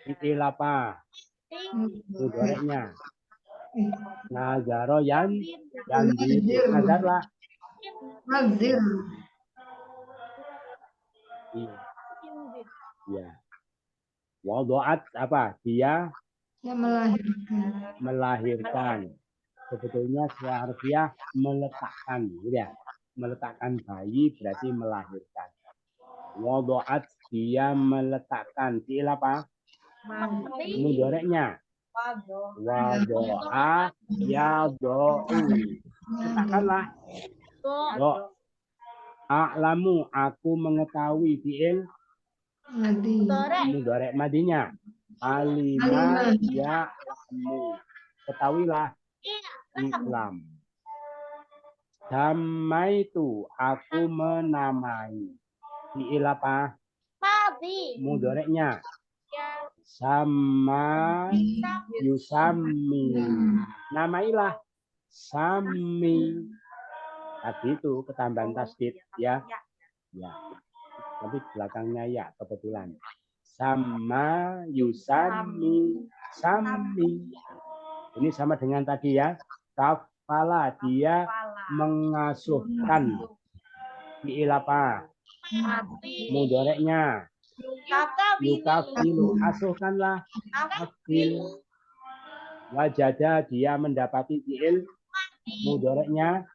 Fi'il apa? Mudhari'nya. Nazaro yan nazarlah. Nazir. Ya. Wadu'at apa? Dia Yang melahirkan. melahirkan. Sebetulnya secara harfiah meletakkan, gitu ya. Meletakkan bayi berarti melahirkan. Wadu'at dia meletakkan. Fi'il apa? Mudhari'nya. Wadu'a yadu'u. Letakkanlah. Do. A'lamu aku mengetahui. Fi'il Madi. mudhari' madinya. Alima ya'lamu. Ketahuilah. Islam. Damaitu aku menamai. Fi'il apa? Mudhari'nya. Sama yusami. Namailah. Sami. Tadi itu ketambahan tasdid ya. Ya. Tapi belakangnya ya kebetulan. Sama yusami. Sami. Ini sama dengan tadi ya. Kafala dia mengasuhkan. Fi'il apa? Mudhari'nya. Yukafilu. Asuhkanlah. Afil. Wajada dia mendapati. Fi'il mudhari'nya.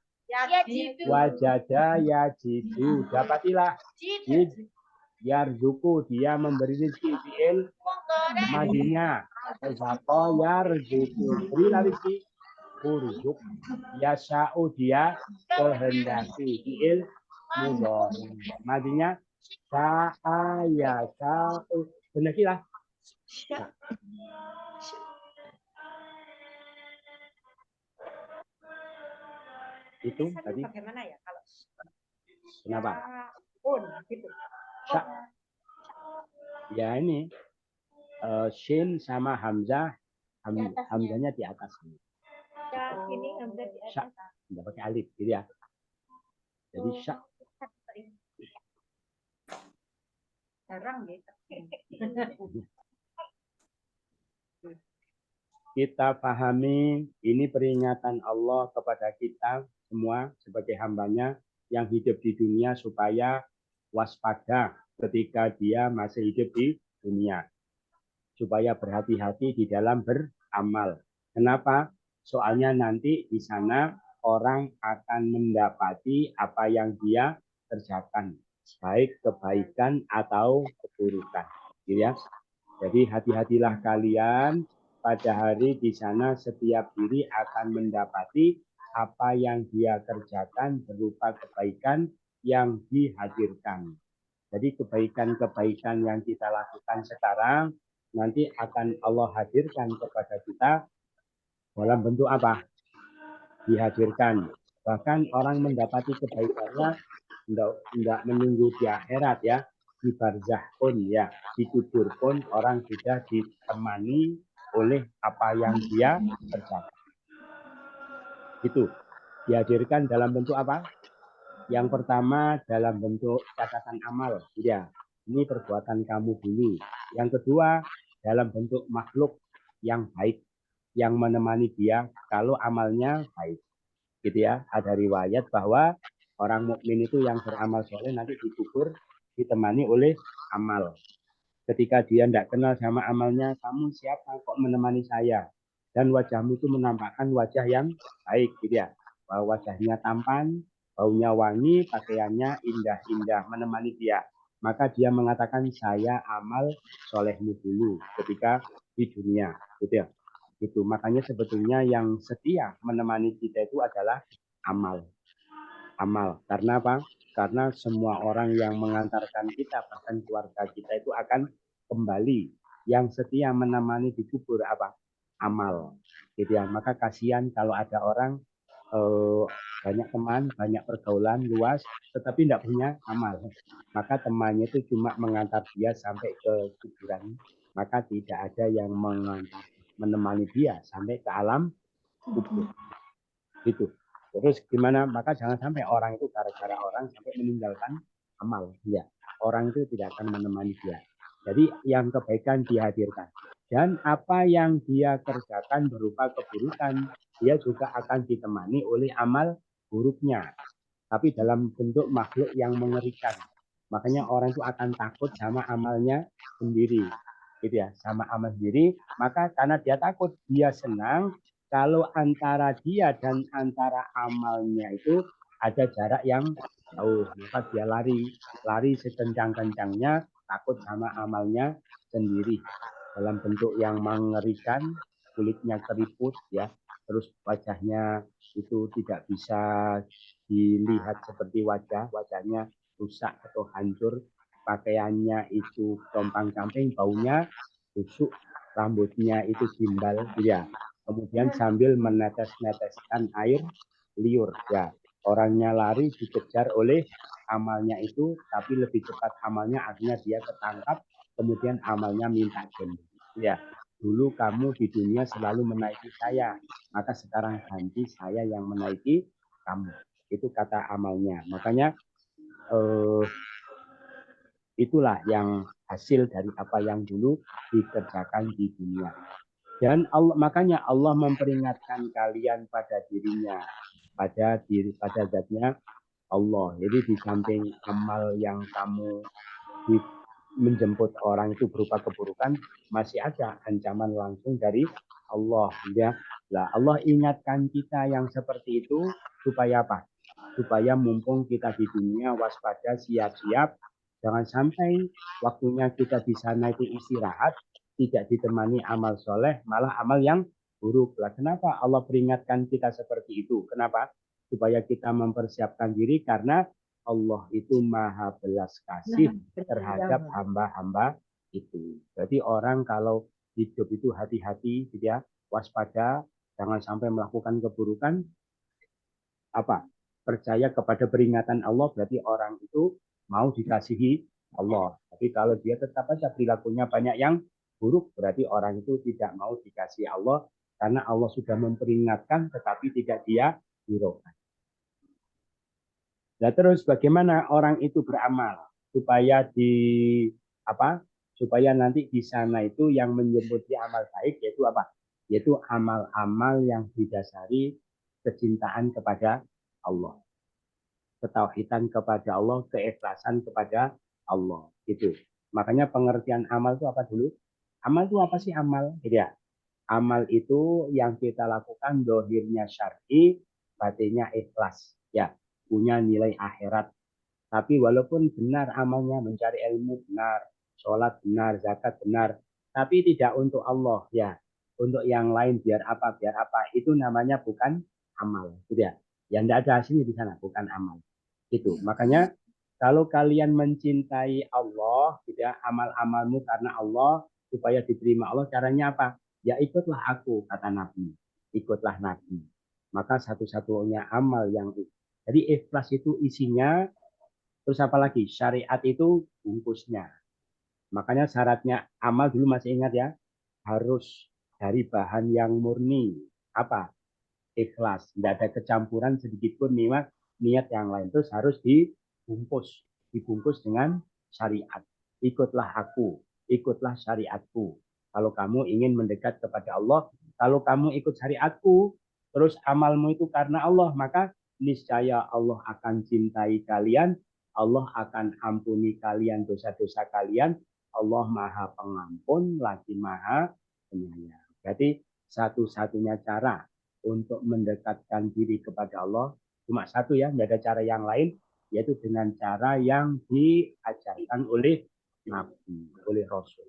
Wajada yajidu. Dapatilah. Jid. Yarzuku dia memberi rezeki. Fi'il madinya. Zako yarzuku. Berilah rezeki. Urzuk. Yasha'u dia kehendaki. Fi'il mudhari. Madinya. Sa'a yasha'u. Kehendakilah. Itu tadi. Bagaimana ya kalau Kenapa? gitu. Sya. Ya ini shin sama hamzah. Hamzahnya di atas. Ini hamzah di Sya. atas. Tidak pakai alif gitu ya. Jadi sya. Jarang gitu. Kita pahami ini peringatan Allah kepada kita semua sebagai hambanya yang hidup di dunia supaya waspada ketika dia masih hidup di dunia. Supaya berhati-hati di dalam beramal. Kenapa? Soalnya nanti di sana orang akan mendapati apa yang dia kerjakan, baik kebaikan atau keburukan. Gitu ya. Jadi hati-hatilah kalian pada hari di sana setiap diri akan mendapati apa yang dia kerjakan berupa kebaikan yang dihadirkan. Jadi kebaikan-kebaikan yang kita lakukan sekarang nanti akan Allah hadirkan kepada kita dalam bentuk apa? Dihadirkan. Bahkan orang mendapati kebaikannya tidak menunggu di akhirat ya, di barzah pun ya, di kubur pun orang sudah ditemani oleh apa yang dia kerjakan. Itu dihadirkan dalam bentuk apa? Yang pertama dalam bentuk catatan amal, ya. Ini perbuatan kamu dulu. Yang kedua dalam bentuk makhluk yang baik yang menemani dia kalau amalnya baik. Gitu ya. Ada riwayat bahwa orang mukmin itu yang beramal soleh nanti dikubur ditemani oleh amal. Ketika dia tidak kenal sama amalnya, kamu siapa kok menemani saya? Dan wajahmu itu menampakkan wajah yang baik, gitu ya. Wajahnya tampan, baunya wangi, pakaiannya indah-indah menemani dia. Maka dia mengatakan saya amal solehmu dulu ketika di dunia, gitu ya. Itu makanya sebetulnya yang setia menemani kita itu adalah amal. Amal. Karena apa? Karena semua orang yang mengantarkan kita, bahkan keluarga kita itu akan kembali. Yang setia menemani di kubur apa? Amal. Gitu ya. Maka kasihan kalau ada orang banyak teman, banyak pergaulan luas, tetapi tidak punya amal. Maka temannya itu cuma mengantar dia sampai ke kuburan. Maka tidak ada yang menemani dia sampai ke alam kubur. Gitu. Terus gimana? Maka jangan sampai orang itu gara-gara orang sampai meninggalkan amal. Ya, orang itu tidak akan menemani dia. Jadi yang kebaikan dihadirkan. Dan apa yang dia kerjakan berupa keburukan, dia juga akan ditemani oleh amal buruknya. Tapi dalam bentuk makhluk yang mengerikan. Makanya orang itu akan takut sama amalnya sendiri. Gitu ya, sama amal sendiri. Maka karena dia takut, dia senang kalau antara dia dan antara amalnya itu ada jarak yang jauh, maka dia lari sekencang-kencangnya, takut sama amalnya sendiri. Dalam bentuk yang mengerikan, kulitnya keriput ya, terus wajahnya itu tidak bisa dilihat seperti wajahnya rusak atau hancur, pakaiannya itu compang-camping, baunya busuk, rambutnya itu gimbal, ya. Kemudian sambil menetes-neteskan air liur, ya. Orangnya lari dikejar oleh amalnya itu, tapi lebih cepat amalnya, akhirnya dia ketangkap, kemudian amalnya minta ganti. Ya, dulu kamu di dunia selalu menaiki saya, maka sekarang ganti saya yang menaiki kamu. Itu kata amalnya. Makanya itulah yang hasil dari apa yang dulu dikerjakan di dunia. Dan Allah, makanya Allah memperingatkan kalian pada dirinya, pada zatnya Allah. Jadi di samping amal yang kamu menjemput orang itu berupa keburukan, masih ada ancaman langsung dari Allah. Ya. Nah, Allah ingatkan kita yang seperti itu supaya apa? Supaya mumpung kita di dunia waspada, siap-siap, jangan sampai waktunya kita di sana itu istirahat, tidak ditemani amal soleh, malah amal yang buruk. Lah, kenapa Allah peringatkan kita seperti itu? Kenapa? Supaya kita mempersiapkan diri karena Allah itu maha belas kasih terhadap hamba-hamba itu. Jadi orang kalau hidup itu hati-hati, gitu ya, waspada, jangan sampai melakukan keburukan. Apa? Percaya kepada peringatan Allah berarti orang itu mau dikasihi Allah. Tapi kalau dia tetap saja perilakunya banyak yang buruk, berarti orang itu tidak mau dikasihi Allah karena Allah sudah memperingatkan tetapi tidak dia hiraukan. Nah, terus bagaimana orang itu beramal supaya supaya nanti di sana itu yang menyebut amal baik yaitu apa? Yaitu amal-amal yang didasari kecintaan kepada Allah. Ketauhidan kepada Allah, keikhlasan kepada Allah. Gitu. Makanya pengertian amal itu apa dulu? Amal itu apa sih amal? Gitu ya. Amal itu yang kita lakukan dohirnya syar'i, batinnya ikhlas. Ya, punya nilai akhirat. Tapi walaupun benar amalnya, mencari ilmu benar, sholat benar, zakat benar, tapi tidak untuk Allah ya, untuk yang lain biar apa, itu namanya bukan amal, gitu ya. Yang tidak ada hasilnya di sana, bukan amal. Gitu. Makanya kalau kalian mencintai Allah, gitu ya, amal-amalmu karena Allah supaya diterima Allah, caranya apa? Ya ikutlah aku, kata Nabi. Ikutlah Nabi. Maka satu-satunya amal yang jadi ikhlas itu isinya, terus apa lagi? Syariat itu bungkusnya. Makanya syaratnya amal dulu masih ingat ya, harus dari bahan yang murni. Apa? Ikhlas. Tidak ada kecampuran sedikit pun niat yang lain. Terus harus dibungkus dengan syariat. Ikutlah aku, ikutlah syariatku. Kalau kamu ingin mendekat kepada Allah, kalau kamu ikut syariatku, terus amalmu itu karena Allah, maka niscaya Allah akan cintai kalian, Allah akan ampuni kalian dosa-dosa kalian, Allah Maha Pengampun lagi Maha Penyayang. Berarti satu-satunya cara untuk mendekatkan diri kepada Allah cuma satu ya, tidak ada cara yang lain, yaitu dengan cara yang diajarkan oleh Nabi, oleh Rasul.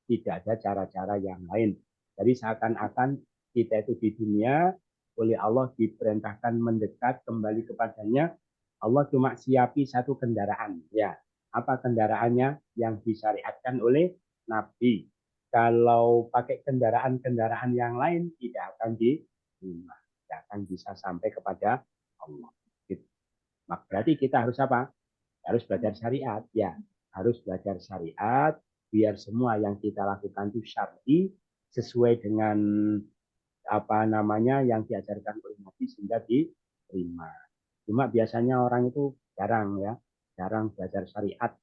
Tidak ada cara-cara yang lain. Jadi seakan-akan kita itu di dunia oleh Allah diperintahkan mendekat kembali kepadanya. Allah cuma siapi satu kendaraan. Ya, apa kendaraannya? Yang disyariatkan oleh Nabi. Kalau pakai kendaraan-kendaraan yang lain tidak akan diterima, tidak akan bisa sampai kepada Allah. Gitu. Berarti kita harus apa? Harus belajar syariat, ya. Harus belajar syariat biar semua yang kita lakukan itu syar'i, sesuai dengan apa namanya yang diajarkan oleh Nabi sehingga diterima. Cuma biasanya orang itu jarang ya, jarang belajar syariat,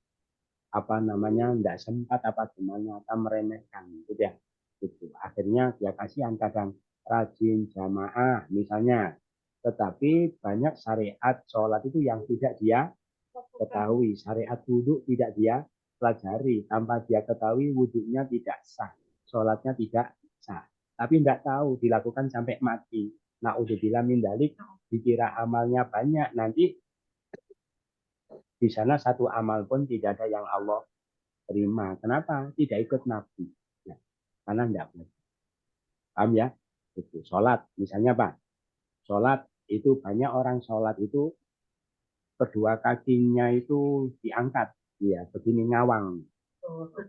apa namanya tidak sempat apa gimana, atau meremehkan gitu ya. Gitu. Akhirnya dia kasihan, kadang rajin jamaah misalnya, tetapi banyak syariat sholat itu yang tidak dia ketahui, syariat wudhu tidak dia pelajari, tanpa dia ketahui wudhunya tidak sah, sholatnya tidak sah, tapi tidak tahu dilakukan sampai mati. Na'udzubillah min dzalik, dikira amalnya banyak, nanti di sana satu amal pun tidak ada yang Allah terima. Kenapa? Tidak ikut Nabi. Nah, karena tidak boleh. Paham ya? Itu sholat, misalnya Pak, sholat itu banyak orang sholat itu kedua kakinya itu diangkat, ya begini ngawang.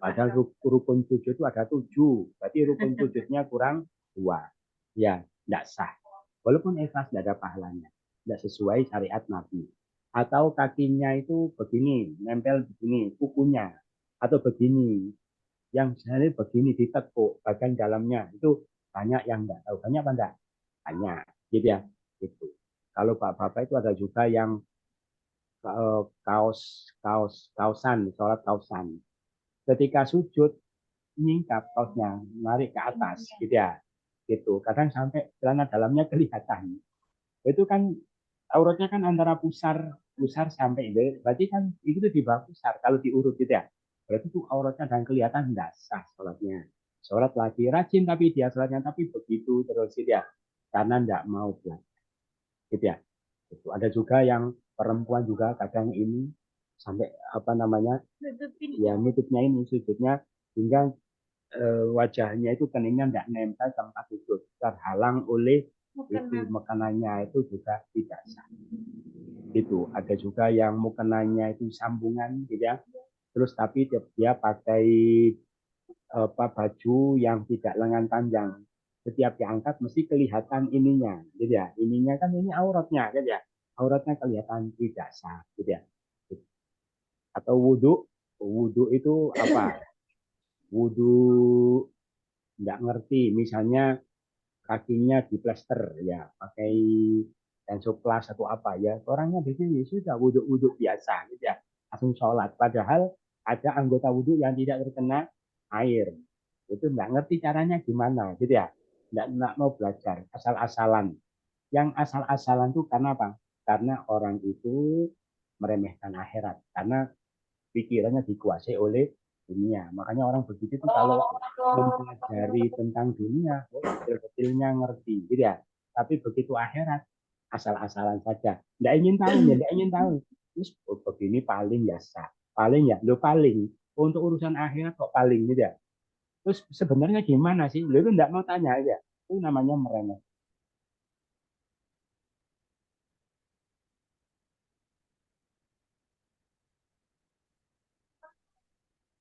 Padahal rukun sujud itu ada 7, berarti rukun sujudnya kurang 2. Ya, tidak sah. Walaupun ikhlas tidak ada pahalanya, tidak sesuai syariat Nabi. Atau kakinya itu begini, nempel begini, kukunya, atau begini, yang sebenarnya begini ditekuk bagian dalamnya, itu banyak yang tidak tahu. Banyak apa enggak? Banyak, gitu ya. Gitu. Kalau bapak-bapak itu ada juga yang kausan, sholat kausan. Ketika sujud, nyingkap kaosnya, narik ke atas, gitu ya. Gitu. Kadang sampai celana dalamnya kelihatan. Itu kan auratnya kan antara pusar sampai itu. Berarti kan itu di bawah pusar kalau diurut gitu ya. Berarti itu auratnya dan kelihatan tidak sah sholatnya. Sholat lagi rajin tapi dia sholatnya tapi begitu terus gitu ya. Karena tidak mau belajar. Gitu ya. Itu ada juga yang perempuan juga kadang ini sampai apa namanya ya nutupnya ini sujudnya hingga wajahnya itu keningnya tidak nempel tempat sujud, terhalang oleh itu makanannya itu juga tidak sah. Itu ada juga yang mukenanya itu sambungan gitu ya, terus tapi dia pakai apa baju yang tidak lengan panjang, setiap diangkat mesti kelihatan ininya gitu ya, ininya kan ini auratnya gitu ya, auratnya kelihatan tidak sah gitu ya. Atau wudhu itu apa, wudhu nggak ngerti, misalnya kakinya diplester ya pakai tensoplas atau apa ya, orangnya begini sudah wudhu biasa gitu ya, langsung sholat, padahal ada anggota wudhu yang tidak terkena air, itu nggak ngerti caranya gimana gitu ya, nggak mau belajar, asal-asalan. Yang asal-asalan itu karena apa? Karena orang itu meremehkan akhirat, karena pikirannya dikuasai oleh dunia. Makanya orang begitu itu kalau mempelajari tentang dunia, kecil-kecilnya ngerti, gitu ya. Tapi begitu akhirat, asal-asalan saja. Tidak ingin tahu, ya, tidak ingin tahu. Terus begini paling ya sah. Paling ya, lo paling. Untuk urusan akhirat kok paling gitu ya. Terus sebenarnya gimana sih? Lo itu enggak mau tanya aja. Itu namanya meremeh.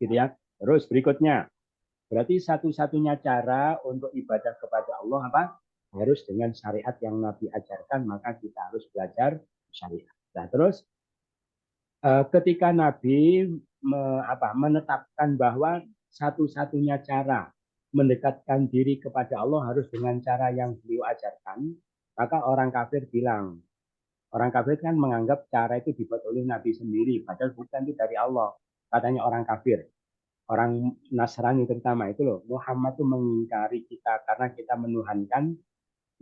Gitu ya. Terus berikutnya, berarti satu-satunya cara untuk ibadah kepada Allah apa? Harus dengan syariat yang Nabi ajarkan, maka kita harus belajar syariat. Nah, terus ketika Nabi menetapkan bahwa satu-satunya cara mendekatkan diri kepada Allah harus dengan cara yang beliau ajarkan, maka orang kafir bilang, orang kafir kan menganggap cara itu dibuat oleh Nabi sendiri, padahal bukan itu dari Allah. Katanya orang kafir, orang Nasrani terutama itu loh, Muhammad itu mengingkari kita karena kita menuhankan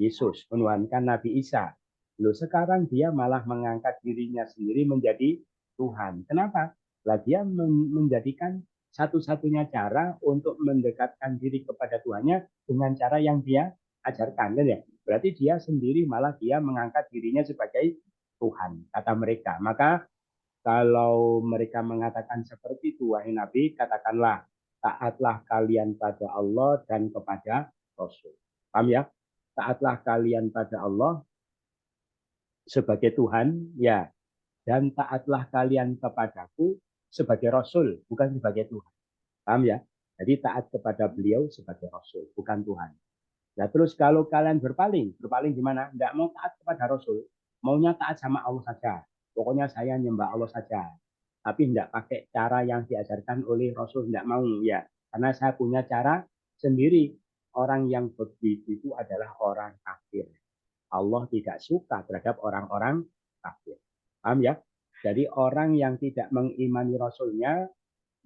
Yesus, menuhankan Nabi Isa. Loh sekarang dia malah mengangkat dirinya sendiri menjadi Tuhan. Kenapa? Lah dia menjadikan satu-satunya cara untuk mendekatkan diri kepada Tuhannya dengan cara yang dia ajarkan, kan ya? Berarti dia sendiri malah dia mengangkat dirinya sebagai Tuhan, kata mereka. Maka kalau mereka mengatakan seperti itu, wahai Nabi, katakanlah, taatlah kalian pada Allah dan kepada Rasul. Paham ya? Taatlah kalian pada Allah sebagai Tuhan, ya. Dan taatlah kalian kepadaku sebagai Rasul, bukan sebagai Tuhan. Paham ya? Jadi taat kepada beliau sebagai Rasul, bukan Tuhan. Nah terus kalau kalian berpaling gimana? Tidak mau taat kepada Rasul, maunya taat sama Allah saja. Pokoknya saya nyembah Allah saja. Tapi tidak pakai cara yang diajarkan oleh Rasul, tidak mau ya. Karena saya punya cara sendiri. Orang yang begitu itu adalah orang kafir. Allah tidak suka terhadap orang-orang kafir. Paham ya? Jadi orang yang tidak mengimani Rasulnya,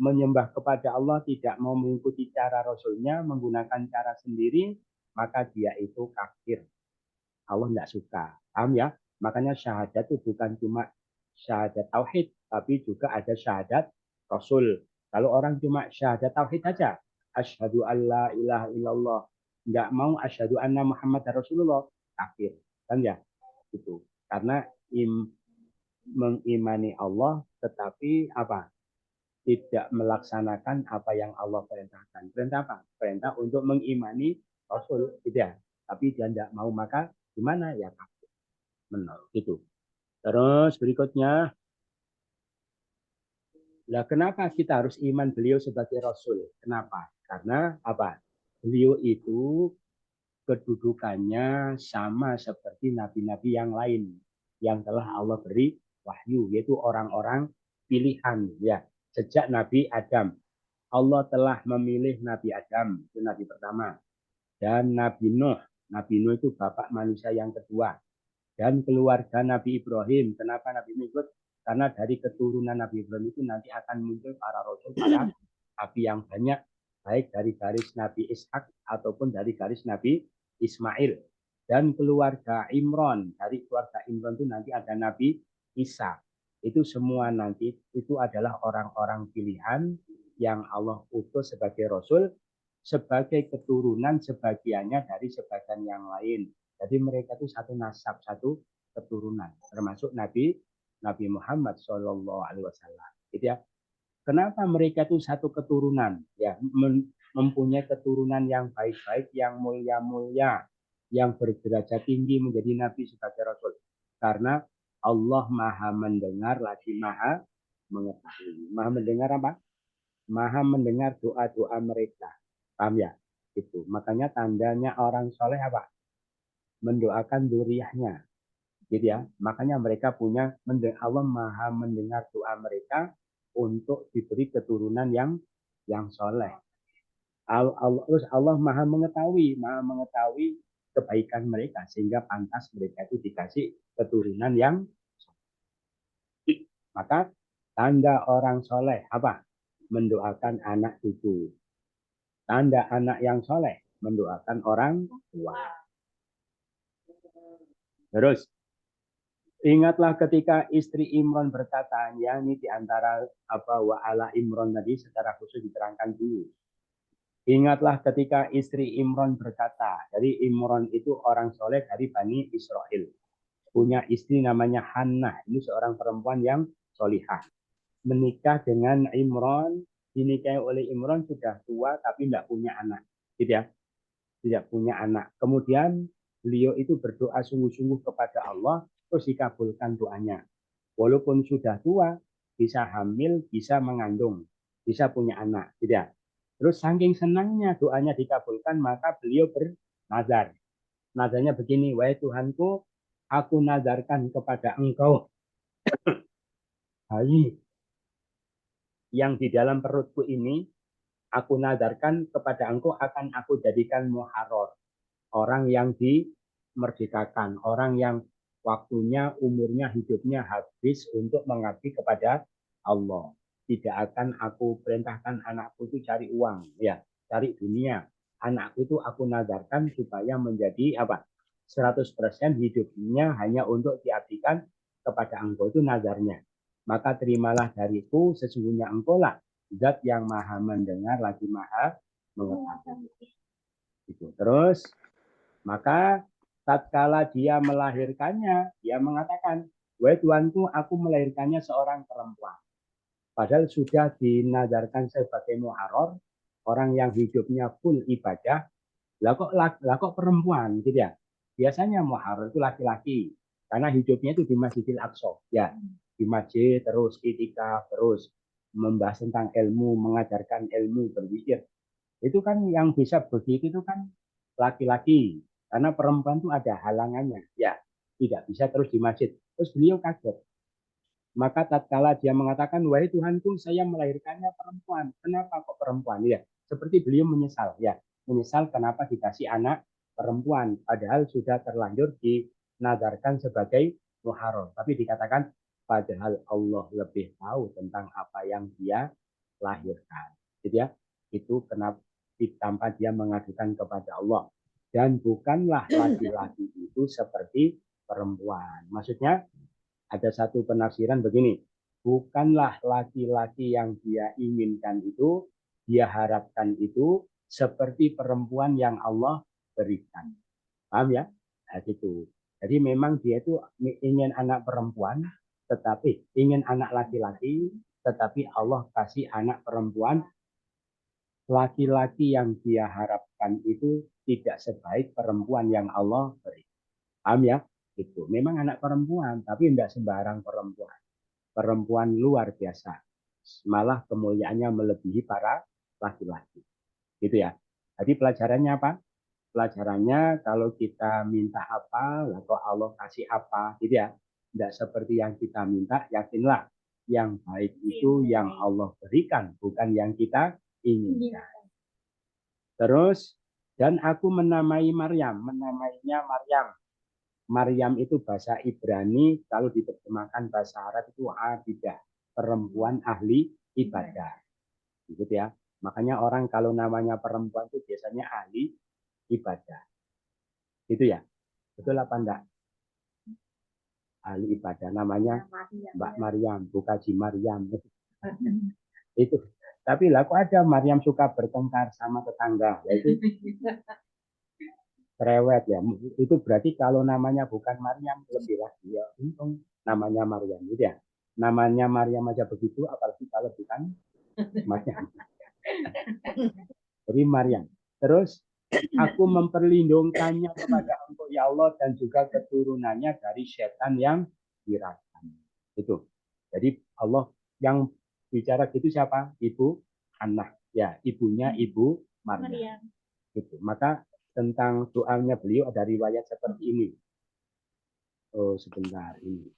menyembah kepada Allah, tidak mau mengikuti cara Rasulnya, menggunakan cara sendiri, maka dia itu kafir. Allah tidak suka. Paham ya? Makanya syahadat itu bukan cuma syahadat tauhid, tapi juga ada syahadat Rasul. Kalau orang cuma syahadat tauhid saja, asyhadu alla ilaha illallah, nggak mau asyhadu anna Muhammad Rasulullah, kafir. Kan ya? Itu. Karena mengimani Allah tetapi apa? Tidak melaksanakan apa yang Allah perintahkan. Perintah apa? Perintah untuk mengimani Rasul, tidak. Tapi dia tidak mau, maka gimana ya kafir. Menolak itu. Terus berikutnya, lah kenapa kita harus iman beliau sebagai Rasul? Kenapa? Karena apa? Beliau itu kedudukannya sama seperti nabi-nabi yang lain yang telah Allah beri wahyu, yaitu orang-orang pilihan ya. Sejak Nabi Adam, Allah telah memilih Nabi Adam, itu nabi pertama, dan Nabi Nuh. Nabi Nuh itu bapak manusia yang kedua, dan keluarga Nabi Ibrahim. Kenapa Nabi Nuh ikut? Karena dari keturunan Nabi Ibrahim itu nanti akan muncul para rasul, para nabi yang banyak, baik dari garis Nabi Ishak ataupun dari garis Nabi Ismail. Dan keluarga Imron, dari keluarga Imron itu nanti ada Nabi Isa. Itu semua nanti itu adalah orang-orang pilihan yang Allah utus sebagai Rasul, sebagai keturunan sebagiannya dari sebagian yang lain. Jadi mereka itu satu nasab, satu keturunan, termasuk Nabi Muhammad SAW. Gitu ya. Kenapa mereka itu satu keturunan? Ya, mempunyai keturunan yang baik-baik, yang mulia-mulia, yang berderajat tinggi menjadi Nabi sebagai Rasul. Karena Allah maha mendengar lagi maha mengetahui. Maha mendengar apa? Maha mendengar doa-doa mereka. Paham ya? Itu. Makanya tandanya orang soleh apa? Mendoakan duriahnya. Gitu ya. Makanya mereka punya, Allah maha mendengar doa mereka untuk diberi keturunan yang soleh. Terus Allah maha mengetahui kebaikan mereka sehingga pantas mereka itu dikasih keturunan yang soleh. Maka tanda orang soleh apa? Mendoakan anak cucu. Tanda anak yang soleh mendoakan orang tua. Terus ingatlah ketika istri Imron berkata, yakni di antara wa ala Imron tadi secara khusus diterangkan dulu. Ingatlah ketika istri Imron berkata, jadi Imron itu orang soleh dari Bani Israel. Punya istri namanya Hannah, ini seorang perempuan yang solihah. Menikah dengan Imran, dinikahi oleh Imran sudah tua tapi tidak punya anak, gitu ya, tidak punya anak. Kemudian beliau itu berdoa sungguh-sungguh kepada Allah, terus dikabulkan doanya. Walaupun sudah tua, bisa hamil, bisa mengandung, bisa punya anak, gitu ya. Terus saking senangnya doanya dikabulkan, maka beliau bernazar. Nazarnya begini, wahai Tuhanku, aku nazarkan kepada Engkau bayi yang di dalam perutku ini, aku nazarkan kepada Engkau akan aku jadikan muharrar, orang yang dimerdekakan, orang yang waktunya, umurnya, hidupnya habis untuk mengabdi kepada Allah. Tidak akan aku perintahkan anakku itu cari uang, ya, cari dunia. Anakku itu aku nazarkan supaya menjadi apa? 100% hidupnya hanya untuk diabdikan kepada Engkau, itu nazarnya. Maka terimalah dariku, sesungguhnya Engkau lah zat yang maha mendengar lagi maha mengetahui. Itu. Terus maka tatkala dia melahirkannya, dia mengatakan, wahai Tuanku, aku melahirkannya seorang perempuan. Padahal sudah dinazarkan sebagai muharrar, orang yang hidupnya full ibadah. Lah kok perempuan, gitu ya? Biasanya muharrar itu laki-laki, karena hidupnya itu di Masjidil Aqsa, ya, di masjid terus itikaf, terus membahas tentang ilmu, mengajarkan ilmu, berzikir. Itu kan yang bisa begitu itu kan laki-laki, karena perempuan itu ada halangannya, ya, tidak bisa terus di masjid. Terus beliau kaget. Maka tatkala dia mengatakan, wahai Tuhanku, saya melahirkannya perempuan. Kenapa kok perempuan? Ya, seperti beliau menyesal, ya, menyesal kenapa dikasih anak perempuan, padahal sudah terlanjur dinazarkan sebagai muharrar. Tapi dikatakan, padahal Allah lebih tahu tentang apa yang dia lahirkan. Jadi ya, itu kenapa tanpa dia mengadukan kepada Allah. Dan bukanlah laki-laki itu seperti perempuan. Maksudnya, ada satu penafsiran begini, bukanlah laki-laki yang dia inginkan itu, dia harapkan itu seperti perempuan yang Allah berikan. Paham ya? Nah, gitu. Jadi memang dia itu ingin anak perempuan, tetapi ingin anak laki-laki, tetapi Allah kasih anak perempuan. Laki-laki yang dia harapkan itu tidak sebaik perempuan yang Allah beri. Paham ya? Itu memang anak perempuan, tapi tidak sembarang perempuan. Perempuan luar biasa. Malah kemuliaannya melebihi para laki-laki. Gitu ya. Jadi pelajarannya apa? Pelajarannya kalau kita minta apa, atau Allah kasih apa, gitu ya. Tidak seperti yang kita minta, yakinlah yang baik itu yang Allah berikan, bukan yang kita inginkan. Terus, dan aku menamai Maryam, menamainya Maryam. Maryam itu bahasa Ibrani, kalau diterjemahkan bahasa Arab itu abidah, perempuan ahli ibadah. Gitu ya. Makanya orang kalau namanya perempuan itu biasanya ahli ibadah. Itu ya. Betul apa enggak? Ahli ibadah namanya Mbak Maryam, bukan Haji Maryam. Itu. Tapi lah kok ada Maryam suka bertengkar sama tetangga, yaitu cerewet ya. Itu berarti kalau namanya bukan Maryam lebih lagi ya. Untung namanya Maryam gitu ya. Namanya Maryam aja begitu, apalagi kalau bukan Maryam. Jadi Maryam. Terus aku memperlindungkannya kepada Engkau ya Allah dan juga keturunannya dari setan yang diraskan. Itu. Jadi Allah yang bicara gitu siapa? Ibu Hannah. Ya, ibunya Ibu Maryam. Gitu. Maka tentang doanya beliau ada riwayat seperti ini. Oh, sebentar ini.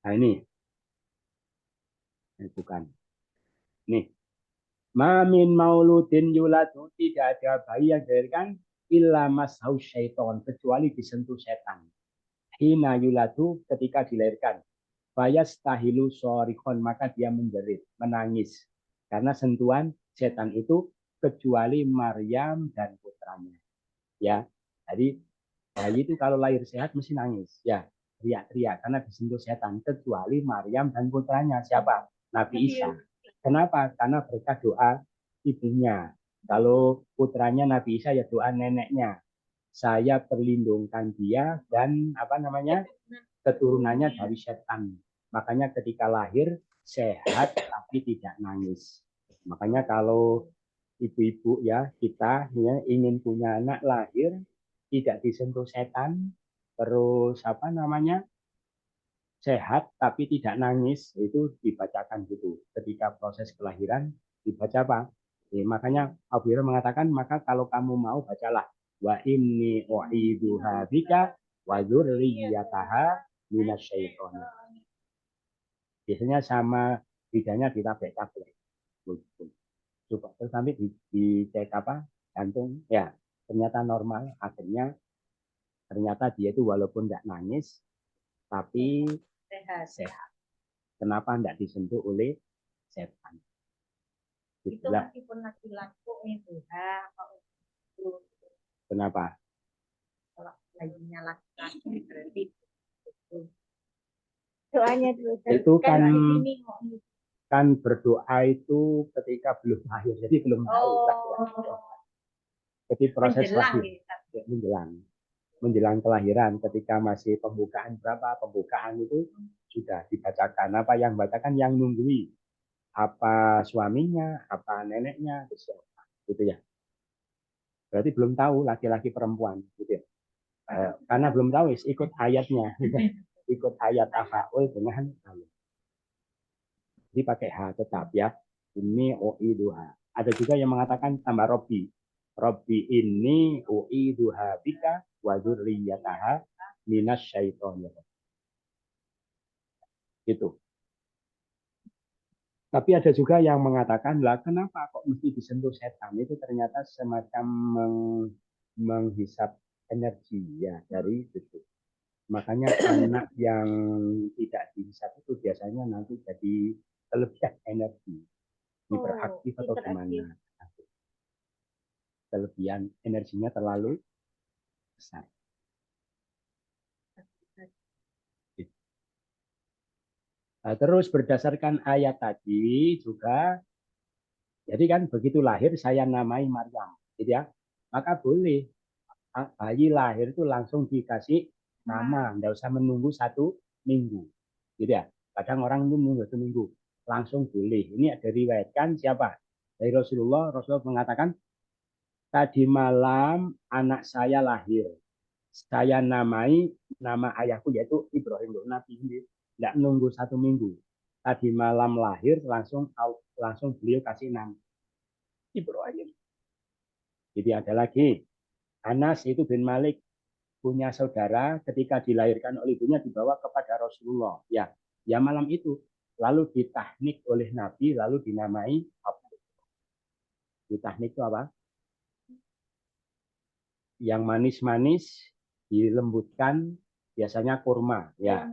Nah ini bukan. Nih. Mamin mauludin yuladu, tidak ada bayi yang dilahirkan illa masau syaiton, kecuali disentuh setan. Hina yuladu, ketika dilahirkan. Bayas tahilu sorikon, maka dia menjerit, menangis. Karena sentuhan setan itu kecuali Maryam dan putranya. Ya, jadi bayi itu kalau lahir sehat mesti nangis. Ya, teriak-teriak karena disentuh setan. Kecuali Maryam dan putranya. Siapa? Nabi Isa. Kenapa? Karena berkat doa ibunya. Kalau putranya Nabi Isa ya doa neneknya. Saya perlindungkan dia dan apa namanya keturunannya dari setan. Makanya ketika lahir sehat tapi tidak nangis. Makanya kalau ibu-ibu ya kita ya, ingin punya anak lahir tidak disentuh setan, terus apa namanya sehat tapi tidak nangis, itu dibacakan gitu. Ketika proses kelahiran dibaca apa? Makanya Abu Hurairah mengatakan maka kalau kamu mau bacalah wa inni u'iduha bika wa dzurriyyataha minasyaitonir. Biasanya sama bidanya ditabek-tabek. Coba terus nanti dicek apa? Jantung ya ternyata normal, akhirnya ternyata dia itu walaupun tidak nangis tapi sehat. Kenapa tidak disentuh oleh setan? Itu Itulah meskipun laki-laki itu kenapa? kalau bayinya laki-laki berarti itu. Doanya dulu. Itu kan di sini kok. kan berdoa itu ketika belum lahir, jadi belum tahu. Jadi proses Menjelang lahir menjelang kelahiran, ketika masih pembukaan itu sudah dibacakan. Apa yang bacakan yang nunggui, apa suaminya, apa neneknya, gitu ya. Berarti belum tahu laki-laki perempuan, gitu ya. Karena belum tahu, ikut ayatnya, ikut ayat tafaul dengan ayat. Jadi pakai H tetap ya. Ini u'iduha. Ada juga yang mengatakan tambah Robbi. Robbi ini u'iduha bika wa dzurriyyataha minasyaitonir. Gitu. Tapi ada juga yang mengatakan, lah kenapa kok mesti disentuh setan? Itu ternyata semacam menghisap energi ya dari itu. Makanya anak yang tidak dihisap itu biasanya nanti jadi kelebihan energi. Hiperaktif atau gimana? Kelebihan energinya terlalu besar. Nah, terus berdasarkan ayat tadi juga, jadi kan begitu lahir saya namai Maryam, gitu ya. Maka boleh bayi lahir itu langsung dikasih nama, nggak usah menunggu 1 minggu, gitu ya. Kadang orang itu menunggu 1 minggu, langsung boleh. Ini ada riwayatkan siapa? Dari Rasulullah. Rasulullah mengatakan, tadi malam anak saya lahir. Saya namai nama ayahku yaitu Ibrahim. Nabi tidak nunggu 1 minggu. Tadi malam lahir langsung beliau kasih nama Ibrahim. Jadi ada lagi Anas itu bin Malik punya saudara ketika dilahirkan oleh ibunya dibawa kepada Rasulullah. Ya malam itu lalu ditahnik oleh Nabi lalu dinamai Abdul. Ditahnik itu apa? Yang manis-manis dilembutkan, biasanya kurma ya.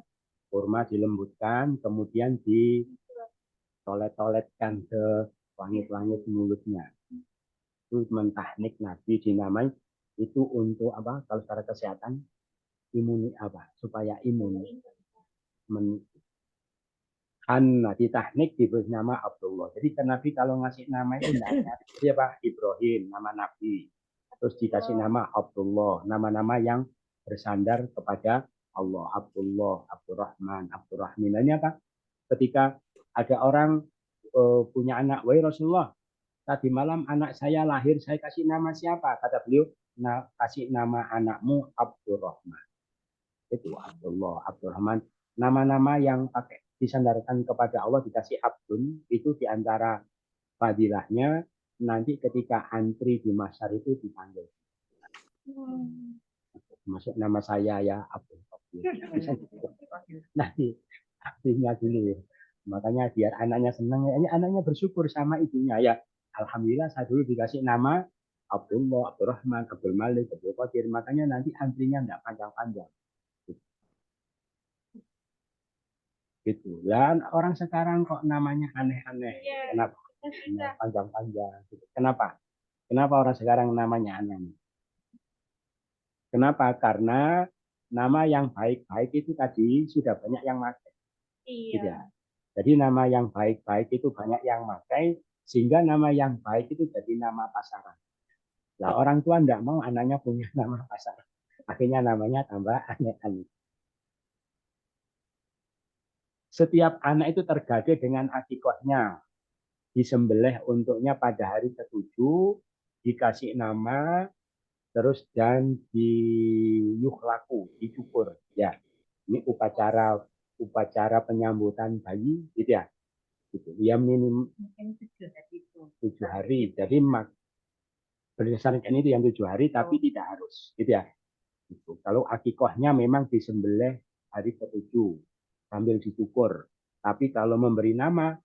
Kurma dilembutkan kemudian ditolet-toletkan ke langit-langit mulutnya. Itu mentahnik Nabi dinamai itu untuk apa? Kalau secara kesehatan imun apa? Supaya imun. Nah, ditahnik diberi nama Abdullah. Jadi Nabi kalau ngasih nama itu siapa? Ibrahim, nama Nabi. Terus dikasih nama Abdullah, nama-nama yang bersandar kepada Allah. Abdullah, Abdurrahman, Abdurrahmin. Ini apa? Ketika ada orang punya anak, wahai Rasulullah, tadi malam anak saya lahir, saya kasih nama siapa? Kata beliau, kasih nama anakmu Abdurrahman. Itu Abdullah, Abdurrahman. Nama-nama yang pakai disandarkan kepada Allah dikasih Abdun, itu diantara fadilahnya nanti ketika antri di masyar itu dipanggil. Masuk nama saya ya Abdul. Nanti artinya dulu. Makanya biar anaknya senang, ini anaknya bersyukur sama ibunya ya. Alhamdulillah saya dulu dikasih nama Abdullah, Abdurrahman, Abdul Malik, Abdul Qadir. Makanya nanti antrinya enggak panjang-panjang. Gitu. Dan orang sekarang kok namanya aneh-aneh. Kenapa? Panjang-panjang. Kenapa? Kenapa orang sekarang namanya aneh? Kenapa? Karena nama yang baik-baik itu tadi sudah banyak yang pakai. Iya. Jadi nama yang baik-baik itu banyak yang pakai, Sehingga nama yang baik itu jadi nama pasaran. Nah, orang tua enggak mau anaknya punya nama pasaran. Akhirnya namanya tambah aneh-aneh. Setiap anak itu tergadai dengan akikahnya. Disembelih untuknya pada hari ke-7, dikasih nama, terus dan diyukhlaku, dicukur. Ya, ini upacara penyambutan bayi, gitu ya. Gitu. Ya minim 7 hari. Jadi berdasarkan itu yang 7 hari, tapi tidak harus, gitu ya. Gitu. Kalau akikahnya memang disembelih hari ke-7 sambil dicukur. Tapi kalau memberi nama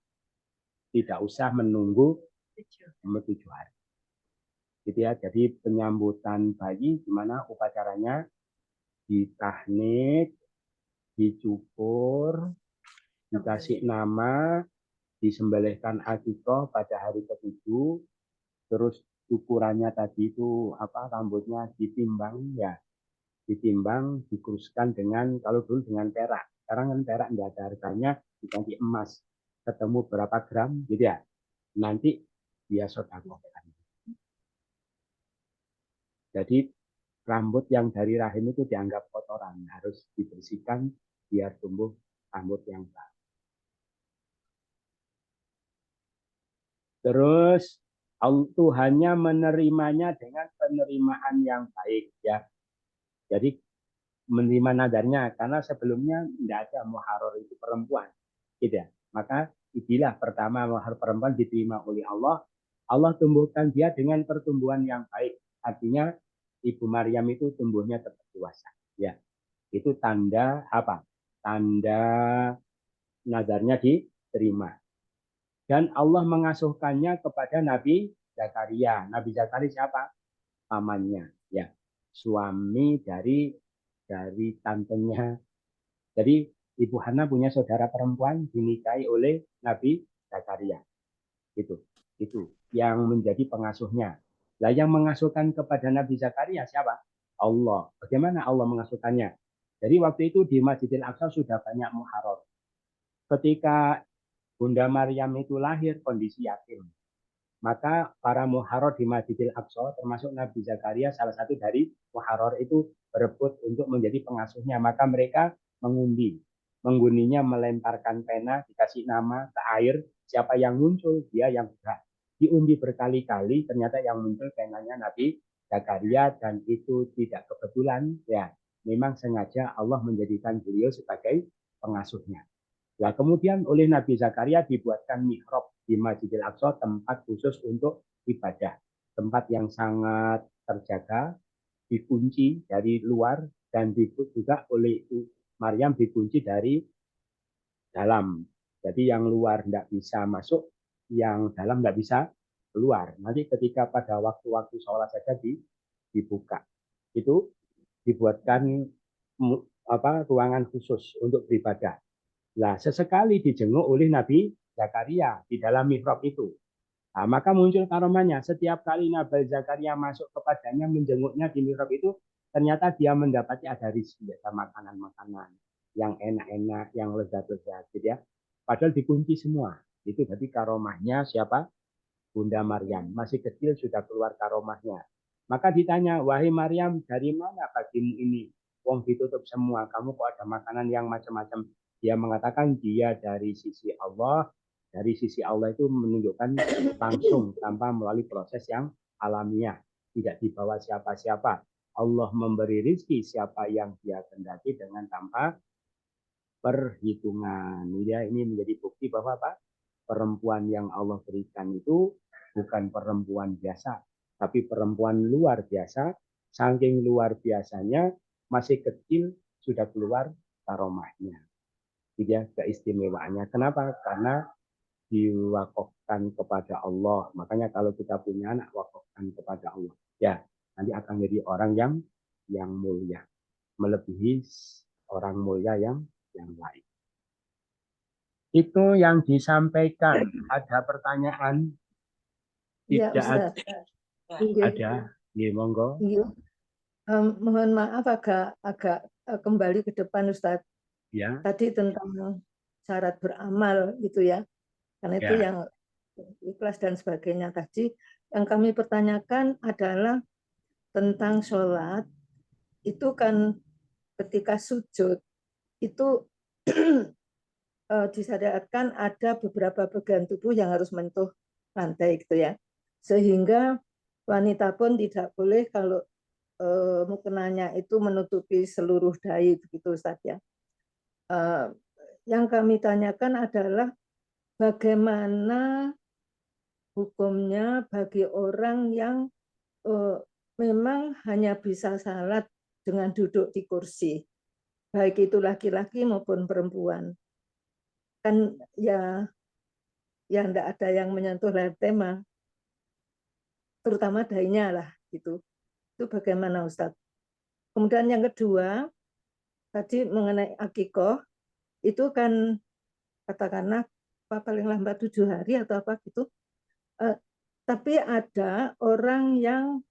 tidak usah menunggu 7 hari. Gitu ya. Jadi penyambutan bayi gimana upacaranya? Ditahnik, dicukur, dikasih nama, disembelihkan akikah pada hari ke-7, terus cukurannya tadi itu apa rambutnya ditimbang ya, ditimbang, dikuruskan dengan kalau dulu dengan perak. Sekarang kan perak enggak ada harganya, diganti emas. Ketemu berapa gram gitu ya. Nanti dia sedekahkan. Jadi rambut yang dari rahim itu dianggap kotoran, harus dibersihkan biar tumbuh rambut yang baru. Terus Tuhannya menerimanya dengan penerimaan yang baik ya. Jadi menerima nadarnya karena sebelumnya tidak ada muharrar itu perempuan, gitu ya. Maka inilah pertama muharrar perempuan diterima oleh Allah. Allah tumbuhkan dia dengan pertumbuhan yang baik. Artinya Ibu Maryam itu tumbuhnya tetap dewasa. Ya, itu tanda apa? Tanda nadarnya diterima. Dan Allah mengasuhkannya kepada Nabi Zakaria. Nabi Zakaria siapa? Pamannya, ya, suami dari tantenya. Jadi Ibu Hana punya saudara perempuan dinikahi oleh Nabi Zakaria. Itu yang menjadi pengasuhnya. Lah yang mengasuhkan kepada Nabi Zakaria siapa? Allah. Bagaimana Allah mengasuhkannya? Jadi waktu itu di Masjidil Aqsa sudah banyak muharrar. Ketika Bunda Maryam itu lahir kondisi yatim. Maka para muharrar di Masjidil Aqsa termasuk Nabi Zakaria salah satu dari muharrar itu berebut untuk menjadi pengasuhnya. Maka mereka mengundi. Mengundinya melemparkan pena, dikasih nama ke air. Siapa yang muncul, dia yang berhak. Diundi berkali-kali, ternyata yang muncul penanya Nabi Zakaria dan itu tidak kebetulan. Ya, memang sengaja Allah menjadikan beliau sebagai pengasuhnya. Nah, kemudian oleh Nabi Zakaria dibuatkan mihrab di Masjidil Aqsa, tempat khusus untuk ibadah. Tempat yang sangat terjaga, dikunci dari luar, dan juga oleh Maryam dikunci dari dalam. Jadi yang luar tidak bisa masuk, yang dalam tidak bisa keluar. Nanti ketika pada waktu-waktu sholat saja dibuka. Itu dibuatkan ruangan khusus untuk beribadah. Nah, sesekali dijenguk oleh Nabi Zakaria di dalam mihrab itu. Nah, maka muncul karomahnya. Setiap kali Nabi Zakaria masuk kepadanya, menjenguknya di mihrab itu, ternyata dia mendapati ada rezeki, ada makanan-makanan yang enak-enak, yang lezat-lezat, gitu ya. Padahal dikunci semua. Itu berarti karomahnya siapa? Bunda Maryam. Masih kecil sudah keluar karomahnya. Maka ditanya, wahai Maryam, dari mana bagimu ini? Wong ditutup semua, kamu kok ada makanan yang macam-macam. Dia mengatakan dia dari sisi Allah. Dari sisi Allah itu menunjukkan langsung tanpa melalui proses yang alamiah. Tidak dibawa siapa-siapa. Allah memberi rezeki siapa yang dia kehendaki dengan tanpa perhitungan. Ini menjadi bukti bahwa apa? Perempuan yang Allah berikan itu bukan perempuan biasa, tapi perempuan luar biasa. Saking luar biasanya, masih kecil sudah keluar karomahnya. Dia keistimewaannya. Kenapa? Karena diwakafkan kepada Allah. Makanya kalau kita punya anak, wakafkan kepada Allah. Ya, nanti akan jadi orang yang mulia, melebihi orang mulia yang lain. Itu yang disampaikan. Ada pertanyaan? Iya, Tidak Ustaz. ada. Ya, monggo. Iya. Mohon maaf agak kembali ke depan Ustaz. Ya. Tadi tentang syarat beramal gitu ya. Karena itu Ya. yang ikhlas dan sebagainya tadi. Yang kami pertanyakan adalah tentang sholat. Itu kan ketika sujud itu disadarkan ada beberapa bagian tubuh yang harus menyentuh lantai gitu ya. Sehingga wanita pun tidak boleh kalau mukenanya itu menutupi seluruh dahi begitu Ustaz ya. Yang kami tanyakan adalah bagaimana hukumnya bagi orang yang memang hanya bisa salat dengan duduk di kursi, baik itu laki-laki maupun perempuan. Kan ya tidak ada yang menyentuh lantai mah, terutama dahinya lah gitu. Itu bagaimana Ustadz? Kemudian yang kedua tadi mengenai akikoh, itu kan katakanlah paling lambat 7 hari atau apa gitu. Tapi ada orang yang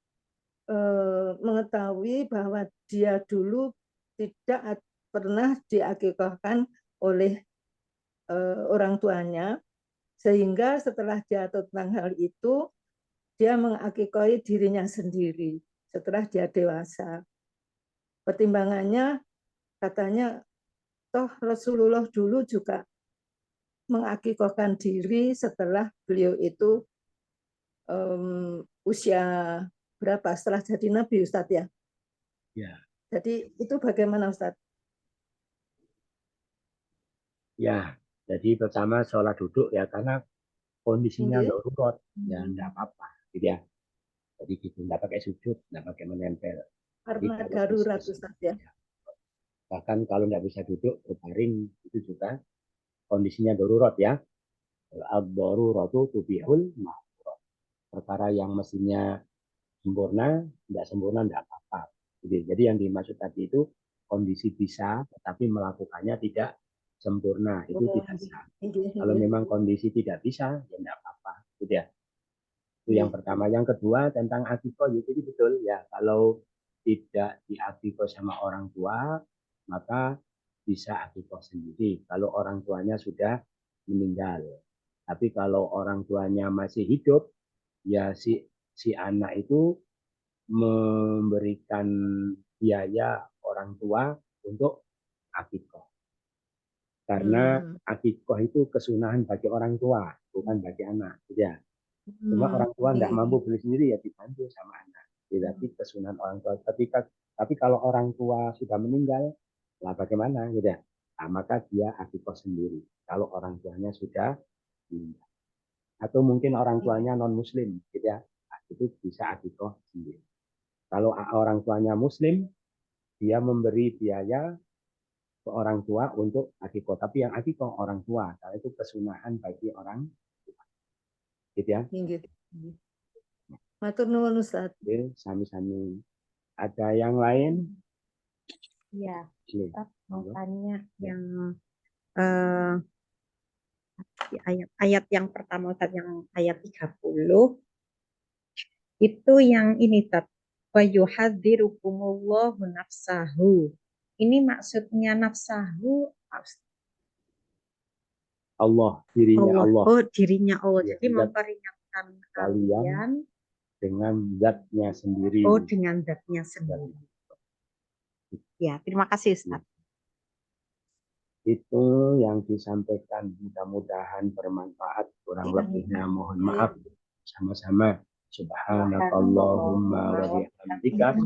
mengetahui bahwa dia dulu tidak pernah diakikohkan oleh orang tuanya, sehingga setelah dia tahu tentang hal itu, dia mengakikohi dirinya sendiri setelah dia dewasa. Pertimbangannya katanya toh Rasulullah dulu juga mengakikohkan diri setelah beliau itu usia berapa setelah jadi Nabi Ustadz ya? Ya. Jadi itu bagaimana Ustadz? Ya, jadi pertama sholat duduk ya karena kondisinya darurat ya enggak apa-apa gitu ya. Jadi gitu enggak pakai sujud, enggak pakai menempel. Karena darurat Ustadz ya. Bahkan kalau enggak bisa duduk berbaring itu juga kondisinya darurat ya. Ad-daruratu tubihul mahdurat. Perkara yang mestinya sempurna, enggak apa-apa. Jadi yang dimaksud tadi itu kondisi bisa tetapi melakukannya tidak sempurna, itu tidak sah. Kalau memang kondisi tidak bisa, ya enggak apa-apa, gitu ya. Itu yang pertama. Yang kedua tentang akikoh, jadi betul ya. Kalau tidak diakikoh sama orang tua, maka bisa akikoh sendiri. Kalau orang tuanya sudah meninggal. Tapi kalau orang tuanya masih hidup, ya si anak itu memberikan biaya orang tua untuk akikoh. Karena akikoh itu kesunahan bagi orang tua, bukan bagi anak. Ya. Cuma orang tua tidak mampu beli sendiri ya dibantu sama anak. Jadi kesunahan orang tua. Tapi kalau orang tua sudah meninggal, lah bagaimana? Gitu. Nah, maka dia akikoh sendiri. Kalau orang tuanya sudah meninggal. Atau mungkin orang tuanya non Muslim, gitu ya. Nah, itu bisa akikoh sendiri. Kalau orang tuanya Muslim, dia memberi biaya ke orang tua untuk akikoh. Tapi yang akikoh orang tua, karena itu kesunahan bagi orang tua. Gitu ya. Matur nuwun Ustaz. Oke, sami-sami. Ada yang lain? Ya, Ustaz mau tanya yang ayat yang pertama Ustaz, yang ayat 30 itu yang ini Ustaz, wa yuhadzirukumullahu nafsahu. Ini maksudnya nafsahu Allah, dirinya Allah. Oh, dirinya Allah. Ya, jadi memperingatkan kalian dengan zatnya sendiri. Oh, dengan zatnya sendiri. Ya, terima kasih Ustaz. Itu yang disampaikan, mudah-mudahan bermanfaat. Kurang lebihnya mohon maaf. Sama-sama. Subhanakallahumma wa bihamdika.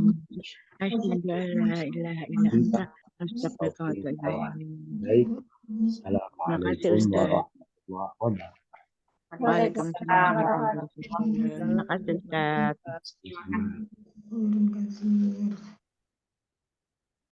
Asyhadu an la ilaha illa anta astaghfiruka wa atubu ilaik. Assalamualaikum warahmatullahi wabarakatuh. Waalaikumsalam warahmatullahi wabarakatuh. Terima kasih Ustaz. Terima kasih.